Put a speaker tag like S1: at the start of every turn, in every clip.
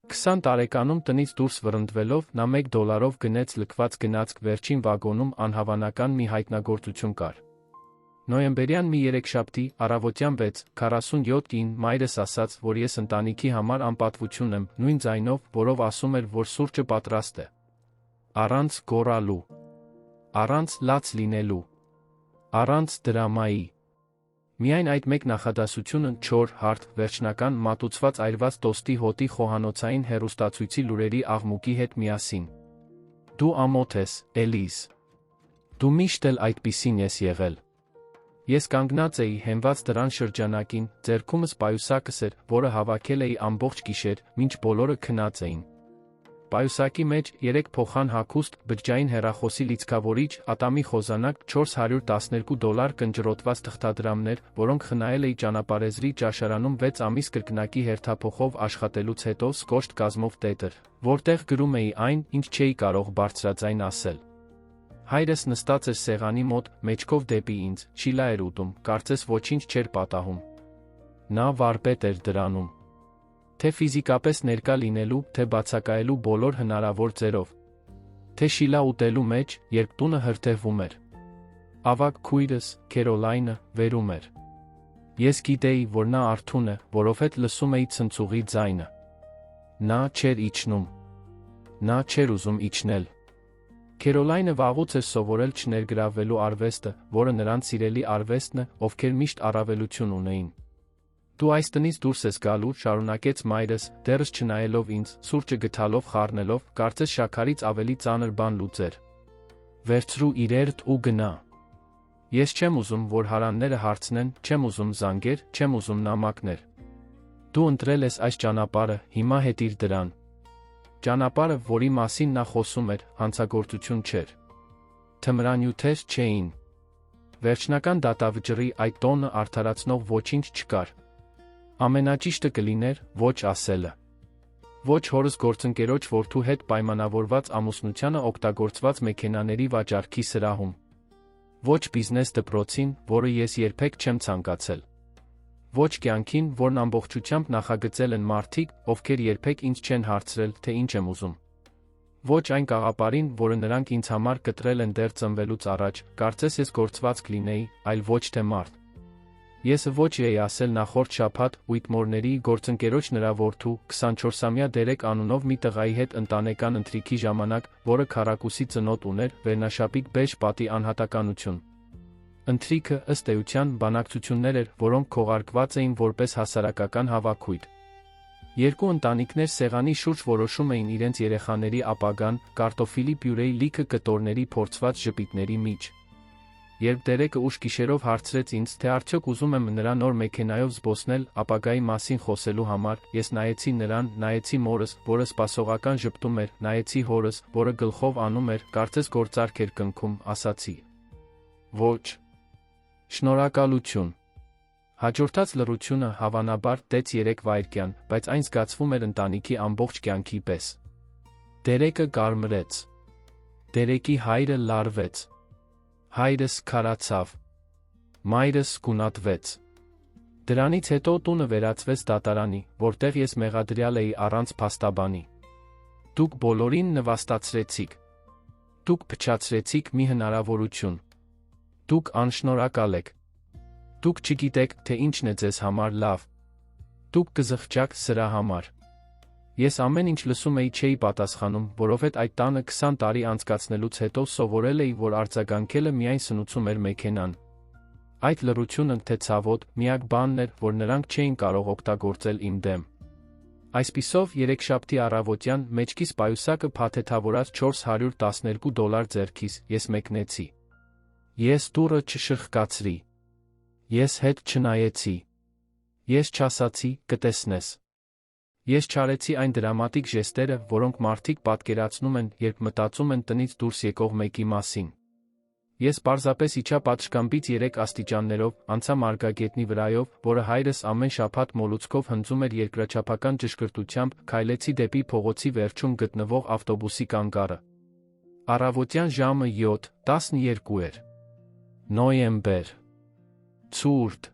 S1: 20 տարեկանում տնից դուրս վռնդվելով նա $1 գնեց լքված գնացք վերջին վագոնում անհավանական մի հայտնագործություն կար։ Նոյեմբերյան մի երեքշաբթի, առավոտյան 6:47-ին մայրս ասաց, որ ես ընտանիքի համար անպատվություն եմ, նույն ձայնով, որով ասում էր, որ սուրճը պատրաստ է։ Առանց գոռալու, առանց լաց լինելու, առանց դրամայի։ Միայն այդ մեկ նախադասությունը չոր, հարթ, վերջնական, մատուցված այրված տոստի հոտի խոհանոցային հեռուստացույցի լուրերի աղմուկի հետ միասին։ Դու ամոթ ես, Էլիզ։ Դու միշտ էլ այդպիսին ես եղել։ Ես կանգնած էի հենված դռան շրջանակին, ձեռքումս պայուսակս էր, որը հավաքել էի ամբողջ գիշեր, մինչ բոլորը քնած էին։ Պայուսակի մեջ 3 փոխան հագուստ, բջջային հեռախոսի լիցքավորիչ, ատամի խոզանակ, $412 կնճռոտված թղթադրամներ, որոնք խնայել էի ճանապարհեզրի ճաշարանում 6 ամիս կրկնակի հերթափոխով աշխատելուց հետո սկոշտ կազմով տետր, որտեղ գրում էի այն, ինչ չէի կարող բարձրաձայն ասել։ Հայրս նստած էր սեղանի մոտ, մեջքով դեպի ինձ, շիլա էր ուտում, կարծես ոչինչ չէր պատահում։ Նա վարպետ էր դրանում։ Թե ֆիզիկապես ներկա լինելու, թե բացակայելու բոլոր հնարավոր ձերով։ Թե շիլա ուտելու մեջ, երբ տունը հրթեհվում էր։ Ավագ քույրս, Քերոլայնը, վերում էր։ Ես գիտեի, որ նա արթուն է, որովհետև լսում էի ցնցուղի ձայնը։ Նա չէր իջնում։ Նա չէր ուզում իջնել։ Քերոլայնը վաղուց էր սովորել չներգրավվելու արվեստը, որը նրանց սիրելի արվեստն է, ովքեր միշտ առավելություն ունեին։ Դու այս տնից դուրս ես գալու, շարունակեց մայրս, դեռս չնայելով ինձ, սուրճը գթալով խառնելով, կարծես շաքարից ավելի ծանր բան լուծեր։ Վերցրու իրերդ ու գնա։ Ես չեմ ուզում, որ հարանները հարցնեն, չեմ ուզում զանգեր, չեմ ուզում նամակներ։ Դու ընտրել ես այս ճանապարհը, հիմա հետիր դրան։ Ճանապարհը, որի մասին նա խոսում էր, հանցագործություն չէր։ Թմրանյութեր չէին։ Վերջնական դատավճռի այդ տոնը արդարացնող ոչինչ չկար։ Ամենաճիշտը կլիներ ոչ ասելը։ Ոչ հորս գործընկերոջ որդու հետ պայմանավորված ամուսնությանը օգտագործված մեքենաների վաճառքի սրահում։ Ոչ բիզնես դպրոցին, որը ես երբեք չեմ ցանկացել։ Ոչ կյանքին, որն ամբողջությամբ նախագծել են մարդիկ, ովքեր երբեք ինձ չեն հարցրել, թե ինչ եմ ուզում։ Ոչ այն կաղապարին, որը նրանք ինձ համար կտրել են դեռ ծնվելուց առաջ, կարծես ես գործված կլինեի, այլ ոչ թե մարդ։ Ես ոչ էի ասել նախորդ շաբաթ Ուիտմորների գործընկերոջ նրա որդու 24-ամյա Դերեկ անունով մի տղայի հետ ընտանեկան ընթրիքի ժամանակ, որը քառակուսի ծնոտ ուներ, վերնաշապիկ բեժ պատի անհատականություն։ Ընթրիքը, ըստ էության, բանակցություններ էր, որոնք քողարկված էին որպես հասարակական հավաքույթ։ Երկու ընտանիքներ սեղանի շուրջ որոշում էին իրենց երեխաների ապագան, կարտոֆիլի պյուրեի լիքը կտորների փորձված ժպիտների միջ։ Երբ Դերեկը ուշ գիշերով հարցրեց ինձ, թե արդյոք ուզում եմ նրա նոր մեքենայով զբոսնել, ապագայի մասին խոսելու համար, ես նայեցի նրան, նայեցի մորս, որը սպասողական ժպտում էր, նայեցի հորս, որը գլխով անում էր, կարծես գործարք էր կնքում, ասացի. Ոչ։ Շնորհակալություն։ Հաջորդած լռությունը հավանաբար տեց 3 վայրկյան, բայց այն զգացվում էր ընտանիքի ամբողջ կյանքի պես։ Դերեկը կարմրեց։ Դերեկի հայրը լարվեց։ Հայրս քարացավ։ Մայրս գունատվեց։ Դրանից հետո տունը վերածվեց դատարանի, որտեղ ես մեղադրյալ էի առանց փաստաբանի։ Դուք բոլորին նվաստացրեցիք։ Դուք փչացրեցիք մի հնարավորություն։ Դուք անշնորհակալ եք։ Դուք չգիտեք, թե ինչն է ձեզ համար լավ։ Դուք կզղջաք սրա համար։ Ես ամեն ինչ լսում էի չէի պատասխանում, որովհետև այդ տանը 20 տարի անցկացնելուց հետո սովորել էի, որ արձագանքելը միայն սնուցում էր մեքենան։ Այդ լռությունը, թե ցավոտ, միակ բանն էր, որ նրանք չէին կարող օգտագործել իմ դեմ։ Այսպիսով, երեքշաբթի առավոտյան մեջքիս պայուսակը փաթեթավորած $412 ձեռքիս, ես մեկնեցի։ Ես դուռը չշրխկացրի։ Ես հետ չնայեցի։ Ես չասացի, կտեսնես։ Ես չարեցի այն դրամատիկ ժեստերը, որոնք մարդիկ պատկերացնում են, երբ մտածում են տնից դուրս եկող մեկի մասին։ Ես պարզապես իջա պատշգամբից 3 աստիճաններով, անցա մարգագետնի վրայով, որը հայրս ամեն շաբաթ մոլուցքով հնձում էր երկրաչափական ճշգրտությամբ, քայլեցի դեպի փողոցի վերջում գտնվող ավտոբուսի կանգառը։ Առավոտյան ժամը 7:12 էր։ Նոյեմբեր։ Ցուրտ։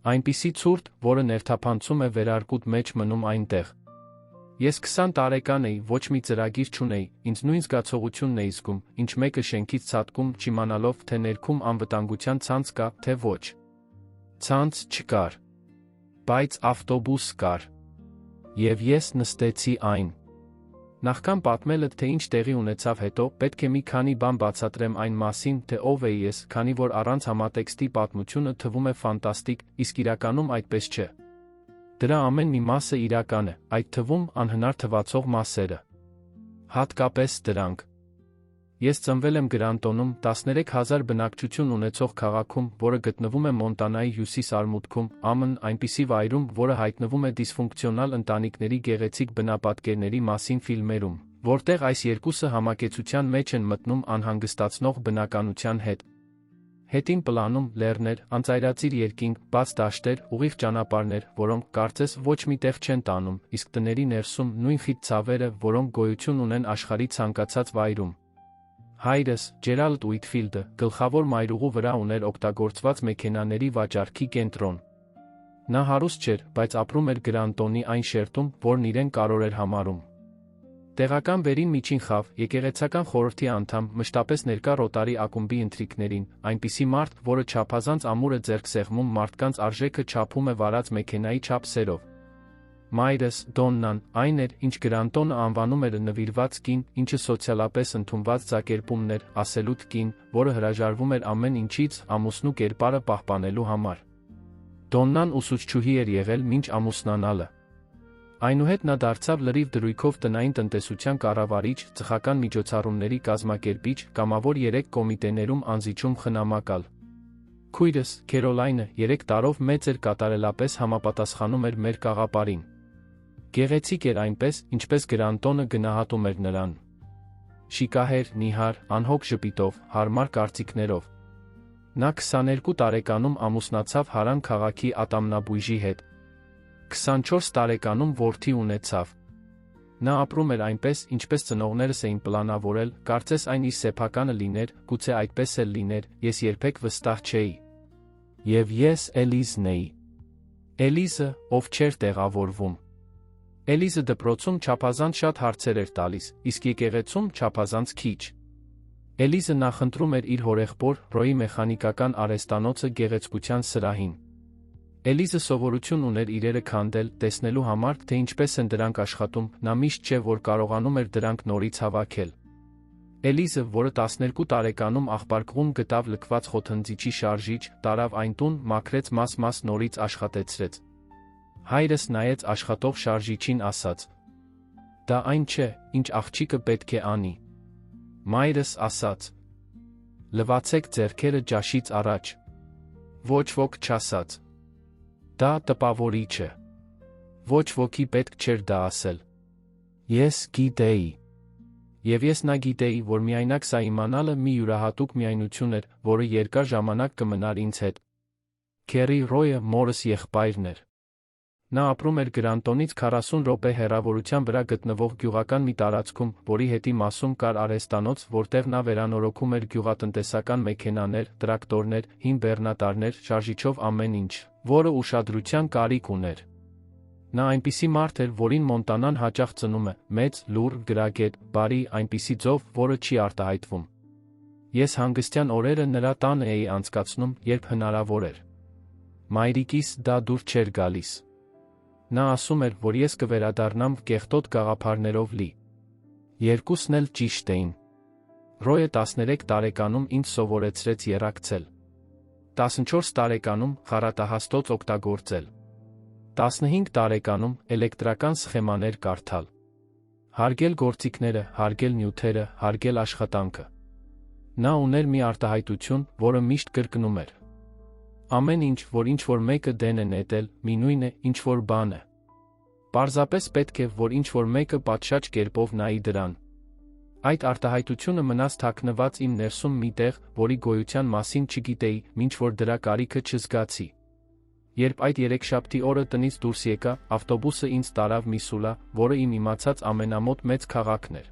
S1: Այնպիսի ցուրտ, որը ներթափանցում է վերարկուտ մեջ մնում այնտեղ։ Ես 20 տարեկան էի, ոչ մի ծրագիր չունեի, ինձ նույն զգացողությունն էի զգում, ինչ մեկը շենքից ցատկում, չիմանալով, թե ներքում անվտանգության ցանց կա, թե ոչ։ Ցանց չկար, բայց ավտոբուս կար։ Եվ ես նստեցի այն։ Նախքան պատմելը, թե ինչ տեղի ունեցավ հետո, պետք է մի քանի բան բացատրեմ այն մասին, թե ով էի ես, քանի որ առանց համատեքստի պատմությունը թվում է ֆանտաստիկ, իսկ իրականում այդպես չէ։ Դրա ամեն մի մասը իրական է, այդ թվում անհնար թվացող մասերը։ Հատկապես դրանք։ Ես ծնվել եմ Գրանտոնում, 13,000 բնակչություն ունեցող քաղաքում, որը գտնվում է Մոնտանայի հյուսիս-արևմուտքում, ԱՄՆ, այնպիսի վայրում, որը հայտնվում է դիսֆունկցիոնալ ընտանիքների գեղեցիկ բնապատկերների մասին ֆիլմերում, որտեղ այս երկուսը համակեցության մեջ են մտնում անհանգստացնող բնականության հետ։ Հետին պլանում լեռներ, անծայրածիր երկինք, բաց դաշտեր, ուղիղ ճանապարհներ, որոնք կարծես ոչ մի տեղ չեն տանում, իսկ տների ներսում նույն խիտ ցավերը, որոնք գոյություն ունեն աշխարհի ցանկացած վայրում։ Հայրս, Ջերալդ Ուիտֆիլդը, գլխավոր մայրուղու վրա ուներ օգտագործված մեքենաների վաճառքի կենտրոն։ Նա հարուստ չէր, բայց ապրում էր Գրանտոնի այն շերտում, որն իրեն կարևոր էր համարում։ Տեղական վերին միջին խավ, եկեղեցական խորհրդի անդամ, մշտապես ներկա Ռոտարի ակումբի ընթրիքներին, այնպիսի մարդ, որը չափազանց ամուր է ձեռք սեղմում մարդկանց արժեքը չափում է վարած մեքենայի չափսերով։ Մայրս, Դոննան, այն էր, ինչ Գրանտոնը անվանում էր նվիրված կին, ինչը սոցիալապես ընդունված ձակերպումն էր, ասելուտ կին, որը հրաժարվում էր ամեն ինչից ամուսնու կերպարը պահպանելու համար։ Դոննան ուսուցչուհի էր եղել մինչ ամուսնանալը։ Այնուհետ նա դարձավ լրիվ դրույքով տնային տնտեսության կառավարիչ, ծխական միջոցառումների կազմակերպիչ, կամավոր 3 կոմիտեներում անզիջում խնամակալ։ Քույրս, Քերոլայնը, 3 տարով մեծ էր, կատարելապես համապատասխանում էր մեր կաղապարին։ Գեղեցիկ էր այնպես, ինչպես Գրանտոնը գնահատում էր նրան։ Շիկահեր, նիհար, անհոգ ժպիտով, հարմար կարծիքներով։ Նա 22 տարեկանում ամուսնացավ Հարան քաղաքի ատամնաբույժի հետ։ 24 տարեկանում որդի ունեցավ։ Նա ապրում էր այնպես, ինչպես ծնողներս էին պլանավորել, կարծես այն իր սեփականը լիներ, գուցե այդպես էլ լիներ, ես երբեք վստահ չէի։ Եվ ես Էլիզն էի։ Էլիզը, ով չէր տեղավորվում։ Էլիզը դպրոցում չափազանց շատ հարցեր էր տալիս, իսկ եկեղեցում չափազանց քիչ։ Էլիզը նախընտրում էր իր հորեղբոր Ռոյի մեխանիկական արհեստանոցը գեղեցկության սրահին։ Էլիզը սովորություն ուներ իրերը քանդել, տեսնելու համար, թե ինչպես են դրանք աշխատում, նա միշտ չէ, որ կարողանում էր դրանք նորից հավաքել։ Էլիզը, որը 12 տարեկանում աղբարկղում գտավ լքված խոթնձիչի շարժիչ, տարավ այն տուն, մաքրեց մաս-մաս նորից աշխատեցրեց։ Հայրս նայեց աշխատող շարժիչին, ասաց. «Դա այն չէ, ինչ աղջիկը պետք է անի»։ Մայրս ասաց. «Լվացեք ձեռքերը ջաշից առաջ»։ Ոչ ոք չասաց. «Դա տպավորիչ է»։ Ոչ ոքի պետք չէր դա ասել։ Ես գիտեի։ Եվ ես նա գիտեի, որ միայնակ սա իմանալը մի յուրահատուկ միայնություն էր, որը երկար ժամանակ կմնար ինձ հետ։ Քերի Ռոյը մորս եղբայրն էր։ Նա ապրում էր Գրանտոնից 40 րոպե հեռավորության վրա գտնվող գյուղական մի տարածքում, որի հետի մասում կար արհեստանոց, որտեղ նա վերանորոգում էր գյուղատնտեսական մեքենաներ, տրակտորներ, հին բեռնատարներ, շարժիչով ամեն ինչ, որը ուշադրության կարիք ուներ։ Նա այնպիսի մարդ էր, որին Մոնտանան հաճախ ծնում է, մեծ, լուռ, գրագետ, բարի, այնպիսի ձով, որը չի արտահայտվում։ Ես հանգստյան օրերը նրա տանը էի անցկացնում, երբ հնարավոր էր։ Մայրիկիս դա դուր չէր գալիս։ Նա ասում էր, որ ես կվերադառնամ կեղտոտ գաղափարներով լի։ Երկուսն էլ ճիշտ էին։ Ռոյը 13 տարեկանում ինձ սովորեցրեց եռակցել։ 14 տարեկանում խառատահաստոց օգտագործել։ 15 տարեկանում էլեկտրական սխեմաներ կարդալ։ Հարգել գործիքները, հարգել նյութերը, հարգել աշխատանքը։ Նա ուներ մի արտահայտություն, որը միշտ կրկնում էր. ամեն ինչ, որ ինչ-որ մեկը դեն է նետել, մինույն է, ինչ-որ բան է։ Պարզապես պետք է, որ ինչ-որ մեկը պատշաճ կերպով նայի դրան։ Այդ արտահայտությունը մնաց թաքնված իմ ներսում մի տեղ, որի գոյության մասին չգիտեի, մինչ որ դրա կարիքը չզգացի։ Երբ այդ երեքշաբթի օրը տնից դուրս եկա, ավտոբուսը ինձ տարավ Միսուլա, որը իմ իմացած ամենամոտ մեծ քաղաքն էր։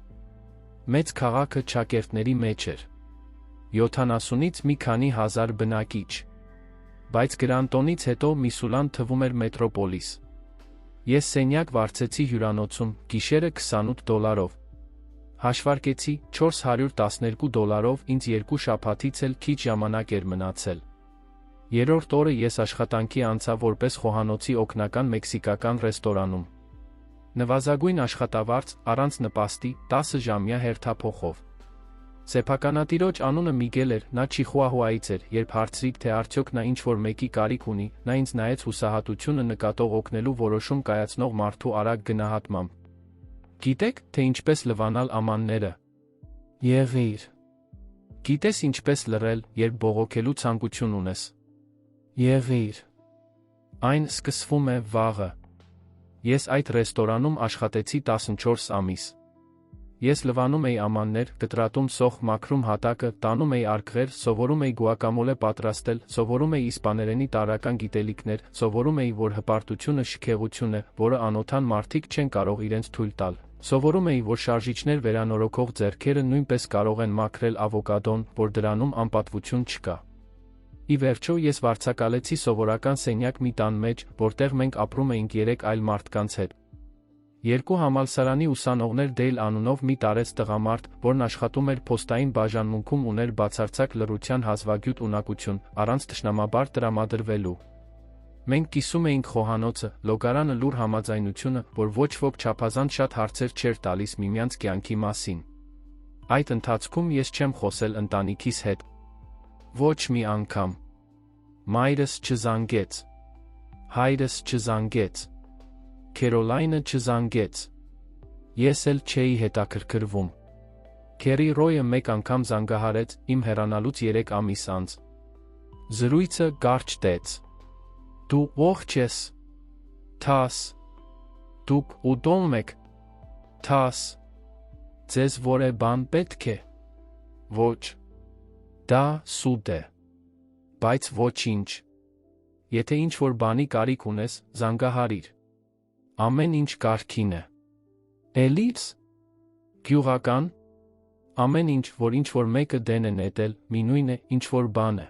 S1: Մեծ քաղաքը ճակերտների մեջ էր։ 70-ից մի քանի հազար բնակիչ։ Բայց Գրանտոնից հետո Միսուլան թվում էր մետրոպոլիս։ Ես սենյակ վարձեցի հյուրանոցում, գիշերը $28։ Հաշվարկեցի, $412 ինձ 2 շաբաթից էլ քիչ ժամանակ էր մնացել։ Երրորդ օրը ես աշխատանքի անցա որպես խոհանոցի օգնական մեքսիկական ռեստորանում։ Նվազագույն աշխատավարձ, առանց նպաստի, 10-ժամյա հերթափոխով։ Սեփականատիրոջ անունը Միգել էր, նա Չիխուահուայից էր, երբ հարցրի, թե արդյոք նա ինչ-որ մեկի կարիք ունի, նա ինձ նայեց հուսահատությունը նկատող օգնելու որոշում կայացնող մարդու արագ գնահատմամբ։ Գիտեք, թե ինչպես լվանալ ամանները։ Եղիր։ Գիտես ինչպես լռել, երբ բողոքելու ցանկություն ունես։ Եղիր։ Այն սկսվում է վաղը։ Ես այդ ռեստորանում աշխատեցի 14 ամիս։ Ես լվանում էի ամաններ, կտրատում սոխ, մաքրում հատակը, տանում էի արկղեր, սովորում էի գուակամոլե պատրաստել, սովորում էի իսպաներենի տարրական գիտելիքներ, սովորում էի, որ հպարտությունը շքեղություն է, որը անօթան մարդիկ չեն կարող իրենց թույլ տալ։ Սովորում էի, որ շարժիչներ վերանորոգող ձեռքերը նույնպես կարող են մաքրել ավոկադոն, որ դրանում անպատվություն չկա։ Ի վերջո ես վարձակալեցի սովորական սենյակ մի տան մեջ, որտեղ մենք ապրում էինք 3 այլ մարդկանց հետ։ 2 համալսարանի ուսանողներ Դեյլ անունով մի տարեց տղամարդ, որն աշխատում էր փոստային բաժանմունքում, ուներ բացարձակ լռության հազվագյուտ ունակություն, առանց թշնամաբար տրամադրվելու։ Մենք կիսում էինք խոհանոցը, լոգարանը, լուր համաձայնությունը, որ ոչ ոք չափազանց շատ հարցեր չէր տալիս միմյանց կյանքի մասին։ Այդ ընթացքում ես չեմ խոսել ընտանիքիս հետ։ Ոչ մի անգամ։ Մայրս չզանգեց։ Հայրս չզանգեց։ Քերոլայնը չզանգեց։ Ես էլ չէի հետաքրքրվում։ Քերի Ռոյը մեկ անգամ զանգահարեց, իմ հեռանալուց 3 ամիս անց։ Զրույցը կարճ տեց։ Դու ողջ ես։ Թաս։ Դուք ուտում եք։ Թաս։ Ձեզ որե բան պետք է։ Ոչ։ Դա սուտ է։ Բայց ոչինչ։ Եթե ինչ-որ բանի կարիք ունես, զանգահարիր։ Ամեն ինչ կարգին է։ Էլի՞ց։ Գյուղական։ Ամեն ինչ, որ ինչ-որ մեկը դեն է նետել, մի նույն է, ինչ-որ բան է։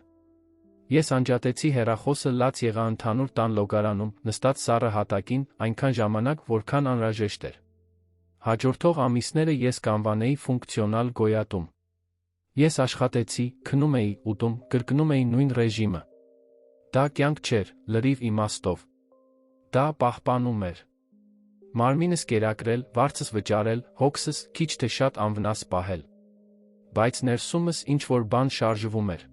S1: Ես անջատեցի հեռախոսը, լաց եղա ընդհանուր տան լոգարանում, նստած սառը հատակին, այնքան ժամանակ, որքան անհրաժեշտ էր։ Հաջորդող ամիսները ես կանվանեի ֆունկցիոնալ գոյատում։ Ես աշխատեցի, քնում էի, ուտում, կրկնում էի նույն ռեժիմը։ Դա կյանք չէր, լրիվ իմաստով։ Դա պահպանում էր։ Մարմինս կերակրել, վարձս վճարել, հոգսս քիչ թե շատ անվնաս պահել։ Բայց ներսումս ինչ-որ բան շարժվում էր։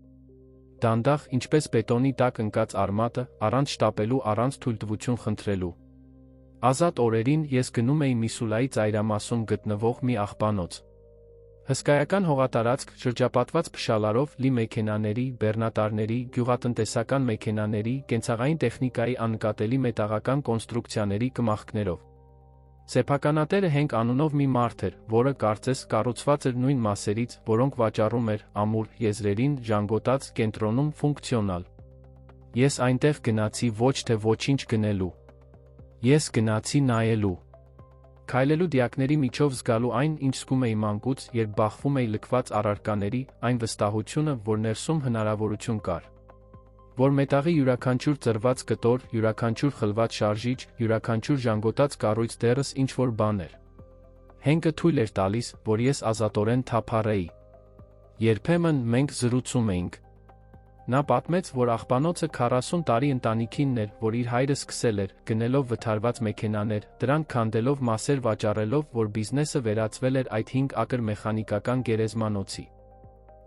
S1: Դանդաղ, ինչպես բետոնի տակ ընկած արմատը, առանց շտապելու, առանց թույլտվություն խնդրելու։ Ազատ օրերին ես գնում էի Միսուլայի ծայրամասում գտնվող մի աղբանոց։ Հսկայական հողատարածք, շրջապատված փշալարով լի մեքենաների, բեռնատարների, գյուղատնտեսական մեքենաների, կենցաղային տեխնիկայի աննկատելի մետաղական կոնստրուկցիաների կմախքներով։ Սեփականատերը Հենք անունով մի մարդ էր, որը կարծես կառուցված էր նույն մասերից, որոնք վաճառում էր ամուր եզրերին ժանգոտած կենտրոնում ֆունկցիոնալ։ Ես այնտեղ գնացի ոչ թե ոչինչ գնելու։ Ես գնացի նայելու։ Քայլելու դիակների միջով զգալու այն, ինչ զգում էի մանկուց, երբ բախվում էի լքված առարկաների, այն վստահությունը, որ ներսում հնարավորություն կար։ Որ մետաղի յուրաքանչյուր ծրված կտոր, յուրաքանչյուր խլված շարժիչ, յուրաքանչյուր ժանգոտած կառույց դեռս ինչ-որ բան էր։ Հենկը թույլ էր տալիս, որ ես ազատորեն թափառեի։ Երբեմն մենք զրուցում էինք։ Նա պատմեց, որ աղբանոցը 40 տարի ընտանիքինն էր, որ իր հայրը սկսել էր, գնելով վթարված մեքենաներ, դրանք քանդելով, մասեր վաճառելով, որ բիզնեսը վերածվել էր այդ 5 ակր մեխանիկական գերեզմանոցի։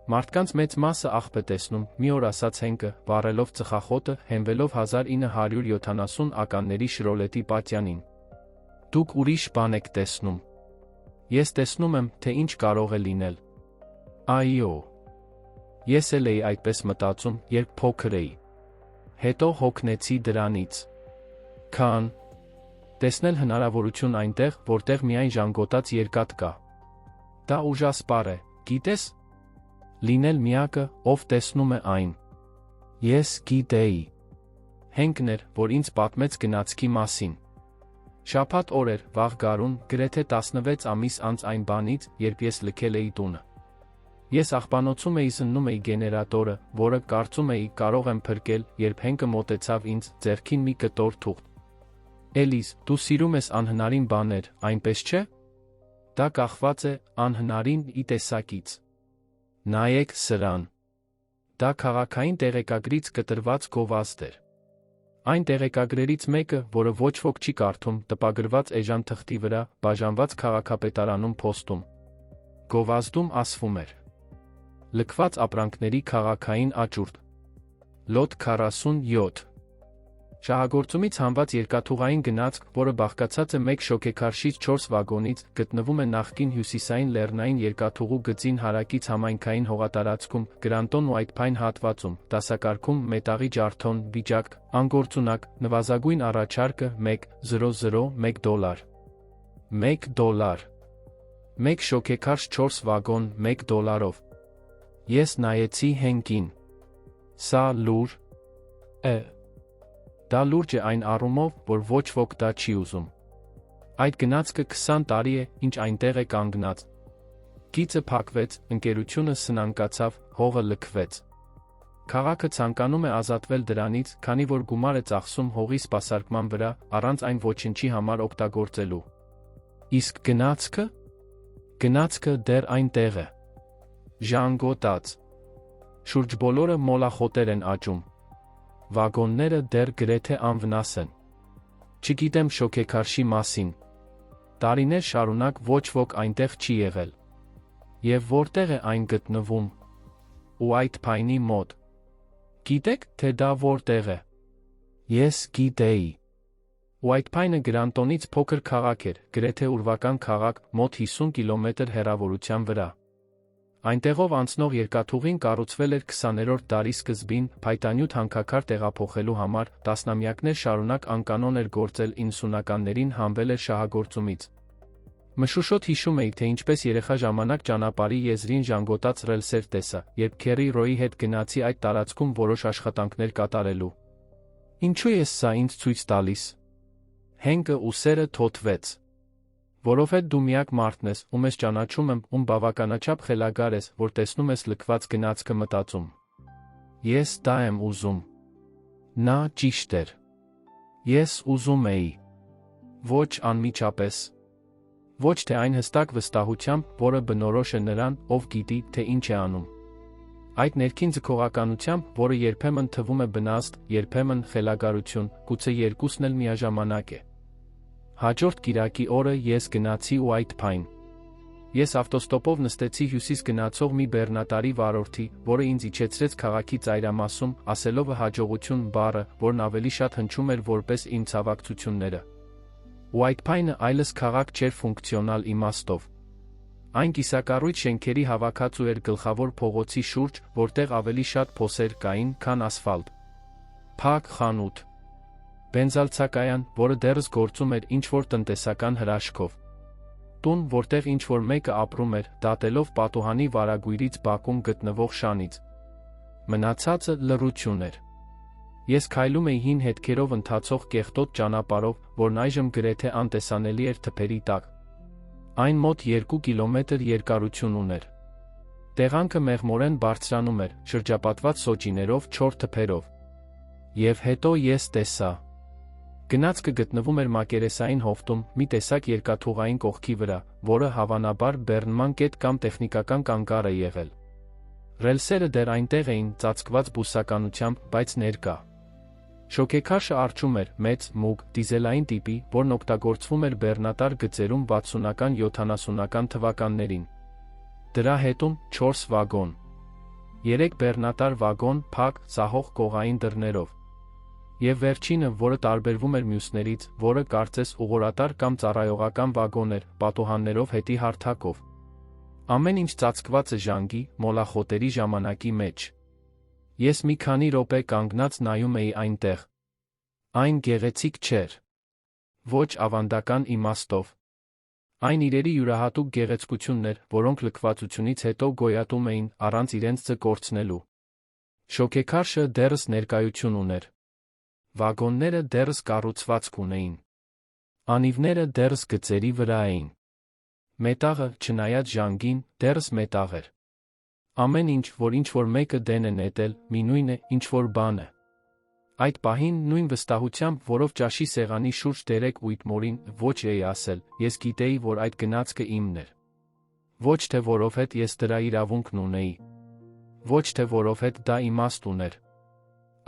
S1: Մարդկանց մեծ մասը աղբ է տեսնում, մի օր ասաց Հենկը, վառելով ծխախոտը, հենվելով 1970 ականների Շրոլետի պատյանին։ Դուք ուրիշ բան եք տեսնում։ Ես տեսնում եմ, թե ինչ կարող է լինել։ Այո։ Ես էլ էի այդպես մտածում, երբ փոքր էի։ Հետո հոգնեցի դրանից։ Քան տեսնել հնարավորություն այնտեղ, որտեղ միայն ժանգոտած երկաթ կա։ Դա ուժասպառ է, գիտես։ Լինել միակը, ով տեսնում է այն։ Ես գիտեի։ Հենկն էր, որ ինձ պատմեց գնացքի մասին։ Շաբաթ օր էր, վաղ գարուն, գրեթե 16 ամիս անց այն բանից, երբ ես լքել էի տունը։ Ես աղբանոցում էի զննում էի գեներատորը, որը կարծում էի կարող եմ փրկել, երբ Հենկը մոտեցավ ինձ, ձեռքին մի կտոր թուղթ։ Էլիս, դու սիրում ես անհնարին բաներ, այնպես չէ՞։ Դա կախված է անհնարին ի տեսակից։ Նայեք սրան։ Դա քաղաքային տեղեկագրից կտրված գովազդ էր։ Այն տեղեկագրերից մեկը, որը ոչ ոք չի կարդում, տպագրված էժան թղթի վրա, բաժանված քաղաքապետարանում փոստում։ Գովազդում ասվում էր. լքված ապրանքների քաղաքային աճուրդ։ Լոտ 47։ Շահագործումից հանված երկաթուղային գնացք, որը բաղկացած է մեկ շոգեքարշից 4 վագոնից, գտնվում է նախկին հյուսիսային լեռնային երկաթուղու գծին հարակից համայնքային հողատարածքում, Գրանտոն ու Այդփայն հատվածում, դասակարգում մետաղի ջարդոն, վիճակ, անգործունակ, նվազագույն առաջարկը $1,001 $1 Մեկ շոգեքարշ 4 վագոն $1-ով։ Ես նայեցի Հենկին։ Սա լուր է։ Դա լուրջ է այն առումով, որ ոչ ոք դա չի ուզում։ Այդ գնացքը 20 տարի է, ինչ այնտեղ է կանգնած։ Գիծը փակվեց, ընկերությունը սնանկացավ, հողը լքվեց։ Քաղաքը ցանկանում է ազատվել դրանից, քանի որ գումար է ծախսում հողի սպասարկման վրա, առանց այն ոչնչի համար օգտագործելու։ Իսկ գնացքը։ Գնացքը դեռ այնտեղ է։ Ժանգոտած։ Շուրջ բոլորը մոլախոտեր են աճում։ Վագոնները դեռ գրեթե անվնաս են։ Չգիտեմ շոգեքարշի մասին։ Տարիներ շարունակ ոչ ոք այնտեղ չի եղել։ Եվ որտեղ է այն գտնվում։ Ու Այդփայնի մոտ։ Գիտեք, թե դա որտեղ է։ Ես գիտեի։ Ու Այդփայնը Գրանտոնից փոքր քաղաք էր, գրեթե ուրվական քաղաք, մոտ 50 կիլոմետր հեռավորության վրա։ Այնտեղով անցնող երկաթուղին կառուցվել էր 20-րդ դարի սկզբին, փայտանյութ հանքաքար տեղափոխելու համար, տասնամյակներ շարունակ անկանոն էր գործել, 90-ականներին հանվել էր շահագործումից։ Մշուշոտ հիշում էի, թե ինչպես երեխա ժամանակ ճանապարհի եզրին ժանգոտած ռելսեր տեսա, երբ Քերի Ռոյի հետ գնացի այդ տարածքում որոշ աշխատանքներ կատարելու։ Ինչու ես սա ինձ ցույց տալիս։ Հենկը ուսերը թոթվեց։ Որովհետև դու միակ մարդն ես, ում ես ճանաչում եմ, ում բավականաչափ խելագար ես, որ տեսնում ես լքված գնացքը մտածում։ Ես դա եմ ուզում։ Նա ճիշտ էր։ Ես ուզում էի։ Ոչ անմիջապես։ Ոչ թե այն հստակ վստահությամբ, որը բնորոշ է նրան, ով գիտի, թե ինչ է անում։ Այդ ներքին ձգողականությամբ, որը երբեմն թվում է բնաստ, երբեմն խելագարություն, գուցե երկուսն էլ միաժամանակ է։ Հաջորդ կիրակի օրը ես գնացի ու Այդփայն։ Ես ավտոստոպով նստեցի հյուսիս գնացող մի բեռնատարի վարորդի, որը ինձ իջեցրեց քաղաքի ծայրամասում, ասելով հաջողություն բառը, որն ավելի շատ հնչում էր որպես իմ ցավակցությունները։ Ու Այդփայնը այլս քաղաք չէր ֆունկցիոնալ իմաստով։ Այն կիսակառույց շենքերի հավաքածու էր գլխավոր փողոցի շուրջ, որտեղ ավելի շատ փոսեր կային, քան ասֆալտ։ Փակ խանութ։ Բենզալցակայան, որը դեռս գործում էր ինչ-որ տնտեսական հրաշքով։ Տուն, որտեղ ինչ-որ մեկը ապրում էր, դատելով պատուհանի վարագույրից բակում գտնվող շանից։ Մնացածը լռություն էր։ Ես քայլում էի հին հետքերով ընթացող կեղտոտ ճանապարհով, որն այժմ գրեթե անտեսանելի էր թփերի տակ։ Այն մոտ 2 կիլոմետր երկարություն ուներ։ Տեղանքը մեղմորեն բարձրանում էր, շրջապատված սոճիներով, չոր թփերով։ Եվ հետո ես տեսա։ Գնացքը գտնվում էր մակերեսային հովտում, մի տեսակ երկաթուղային կողքի վրա, որը հավանաբար բեռնման կետ կամ տեխնիկական կանգառ է եղել։ Ռելսերը դեռ այնտեղ էին, ծածկված բուսականությամբ, բայց ներկա։ Շոգեքարշը առջում էր, մեծ, մուգ, դիզելային տիպի, որն օգտագործվում էր բեռնատար գծերում 60-ական, 70-ական թվականներին։ Դրա հետում 4 վագոն։ 3 բեռնատար վագոն, փակ, սահող կողային դռներով։ Եվ վերջինը, որը տարբերվում էր մյուսներից, որը կարծես ուղղորատար կամ ծառայողական վագոն էր, պատուհաններով հետի հարթակով։ Ամեն ինչ ծածկված է ժանգի, մոլախոտերի ժամանակի մեջ։ Ես մի քանի րոպե կանգնած նայում էի այնտեղ։ Այն գեղեցիկ չէր։ Ոչ ավանդական իմաստով։ Այն իրերի յուրահատուկ գեղեցկությունն էր, որոնք լքվածությունից հետո գոյատում էին, առանց իրենց ձը կորցնելու։ Շոգեքարշը դեռս ներկայություն ուներ։ Վագոնները դեռս կառուցվածք ունեին։ Անիվները դեռս գծերի վրա էին։ Մետաղը, չնայած ժանգին, դեռս մետաղ էր։ Ամեն ինչ, որ ինչ-որ մեկը դեն է նետել, մի նույն է, ինչ-որ բան է։ Այդ պահին նույն վստահությամբ, որով ճաշի սեղանի շուրջ Դերեկ Ուիտմորին ոչ էի ասել, ես գիտեի, որ այդ գնացքը իմն էր։ Ոչ թե որովհետ ես դրա իրավունքն ունեի։ Ոչ թե որովհետ դա իմաստ ուներ։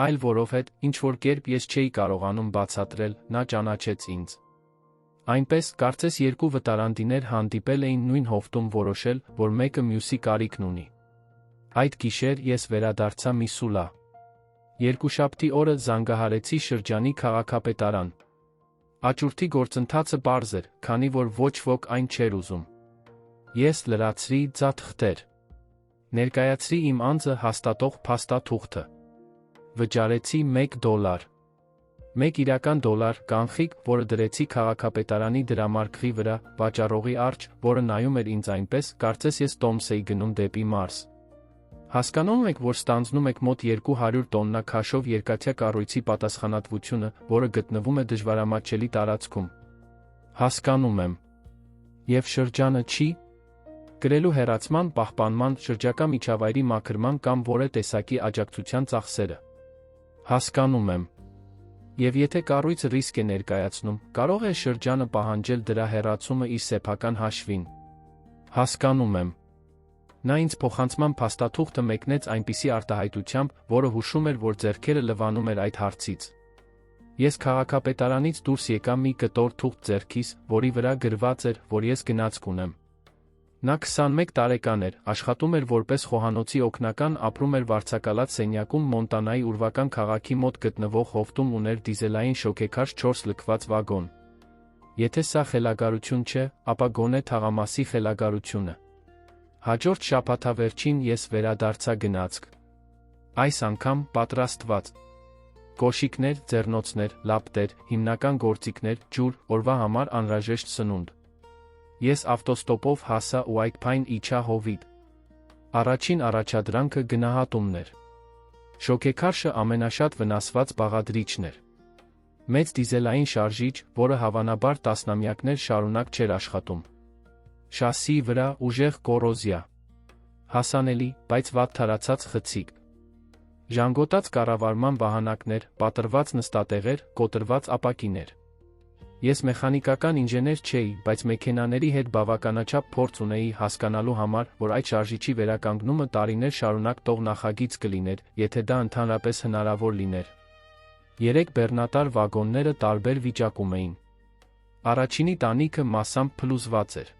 S1: Այլ որովհետ, ինչ-որ կերպ ես չէի կարողանում բացատրել, նա ճանաչեց ինձ։ Այնպես, կարծես երկու վտարանդիներ հանդիպել էին նույն հովտում որոշել, որ մեկը մյուսի կարիքն ունի։ Այդ գիշեր ես վերադարձա Միսուլա։ Երկուշաբթի օրը զանգահարեցի շրջանի քաղաքապետարան։ Աճուրդի գործընթացը պարզ էր, քանի որ ոչ ոք այն չէր ուզում։ Ես լրացրի ձաթղթեր։ Ներկայացրի իմ անձը հաստատող փաստաթուղթը։ Վճարեցի $1։ 1 իրական դոլար կանխիկ, որը դրեցի քաղաքապետարանի դրամարկղի վրա, վաճառողի առջ, որը նայում էր ինձ այնպես, կարծես ես տոմս էի գնում դեպի Մարս։ Հասկանում եք, որ ստանձնում եք մոտ 200 տոննա քաշով երկաթյա կառույցի պատասխանատվությունը, որը գտնվում է դժվարամատչելի տարածքում։ Հասկանում եմ։ Եվ շրջանը չի կրելու հեռացման, պահպանման, շրջակա միջավայրի մաքրման կամ որևէ տեսակի աջակցության ծախսերը։ Հասկանում եմ։ Եվ եթե կառույցը ռիսկ է ներկայացնում, կարող է շրջանը պահանջել դրա հեռացումը իր սեփական հաշվին։ Հասկանում եմ։ Նա ինձ փոխանցման փաստաթուղթը մեկնեց այնպիսի արտահայտությամբ, որը հուշում էր, որ ձեռքերը լվանում էր այդ հարցից։ Ես քաղաքապետարանից դուրս եկա մի կտոր թուղթ ձեռքիս, որի վրա գրված էր, որ ես գնացք ունեմ։ Նա 21 տարեկան էր, աշխատում էր որպես խոհանոցի օգնական, ապրում էր վարձակալած սենյակում Մոնտանայի ուրվական քաղաքի մոտ գտնվող հովտում, ուներ դիզելային շոգեքարշ 4 լքված վագոն։ Եթե սա խելագարություն չէ, ապա գոնե թաղամասի խելագարությունը։ Հաջորդ շաբաթավերջին ես վերադարձա գնացք։ Այս անգամ պատրաստված։ Կոշիկներ, ձեռնոցներ, լապտեր, հիմնական գործիքներ, ջուր, օրվա համար անհրաժեշտ սնունդ։ Ես ավտոստոպով հասա ու այգփայն իջա հովիտ։ Առաջին առաջադրանքը գնահատումն էր։ Շոգեքարշը ամենաշատ վնասված բաղադրիչն էր։ Մեծ դիզելային շարժիչ, որը հավանաբար տասնամյակներ շարունակ չէր աշխատում։ Շասիի վրա ուժեղ կոռոզիա։ Հասանելի, բայց վատ թարացած խցիկ։ Ժանգոտած կառավարման վահանակներ, պատրված նստատեղեր, կոտրված ապակիներ։ Ես մեխանիկական ինժեներ չէի, բայց մեքենաների հետ բավականաչափ փորձ ունեի հասկանալու համար, որ այդ շարժիչի վերականգնումը տարիներ շարունակ տող նախագիծ կլիներ, եթե դա ընդհանրապես հնարավոր լիներ։ 3 բեռնատար վագոնները տարբեր վիճակում էին։ Առաջինի տանիքը մասամբ փլուզված էր։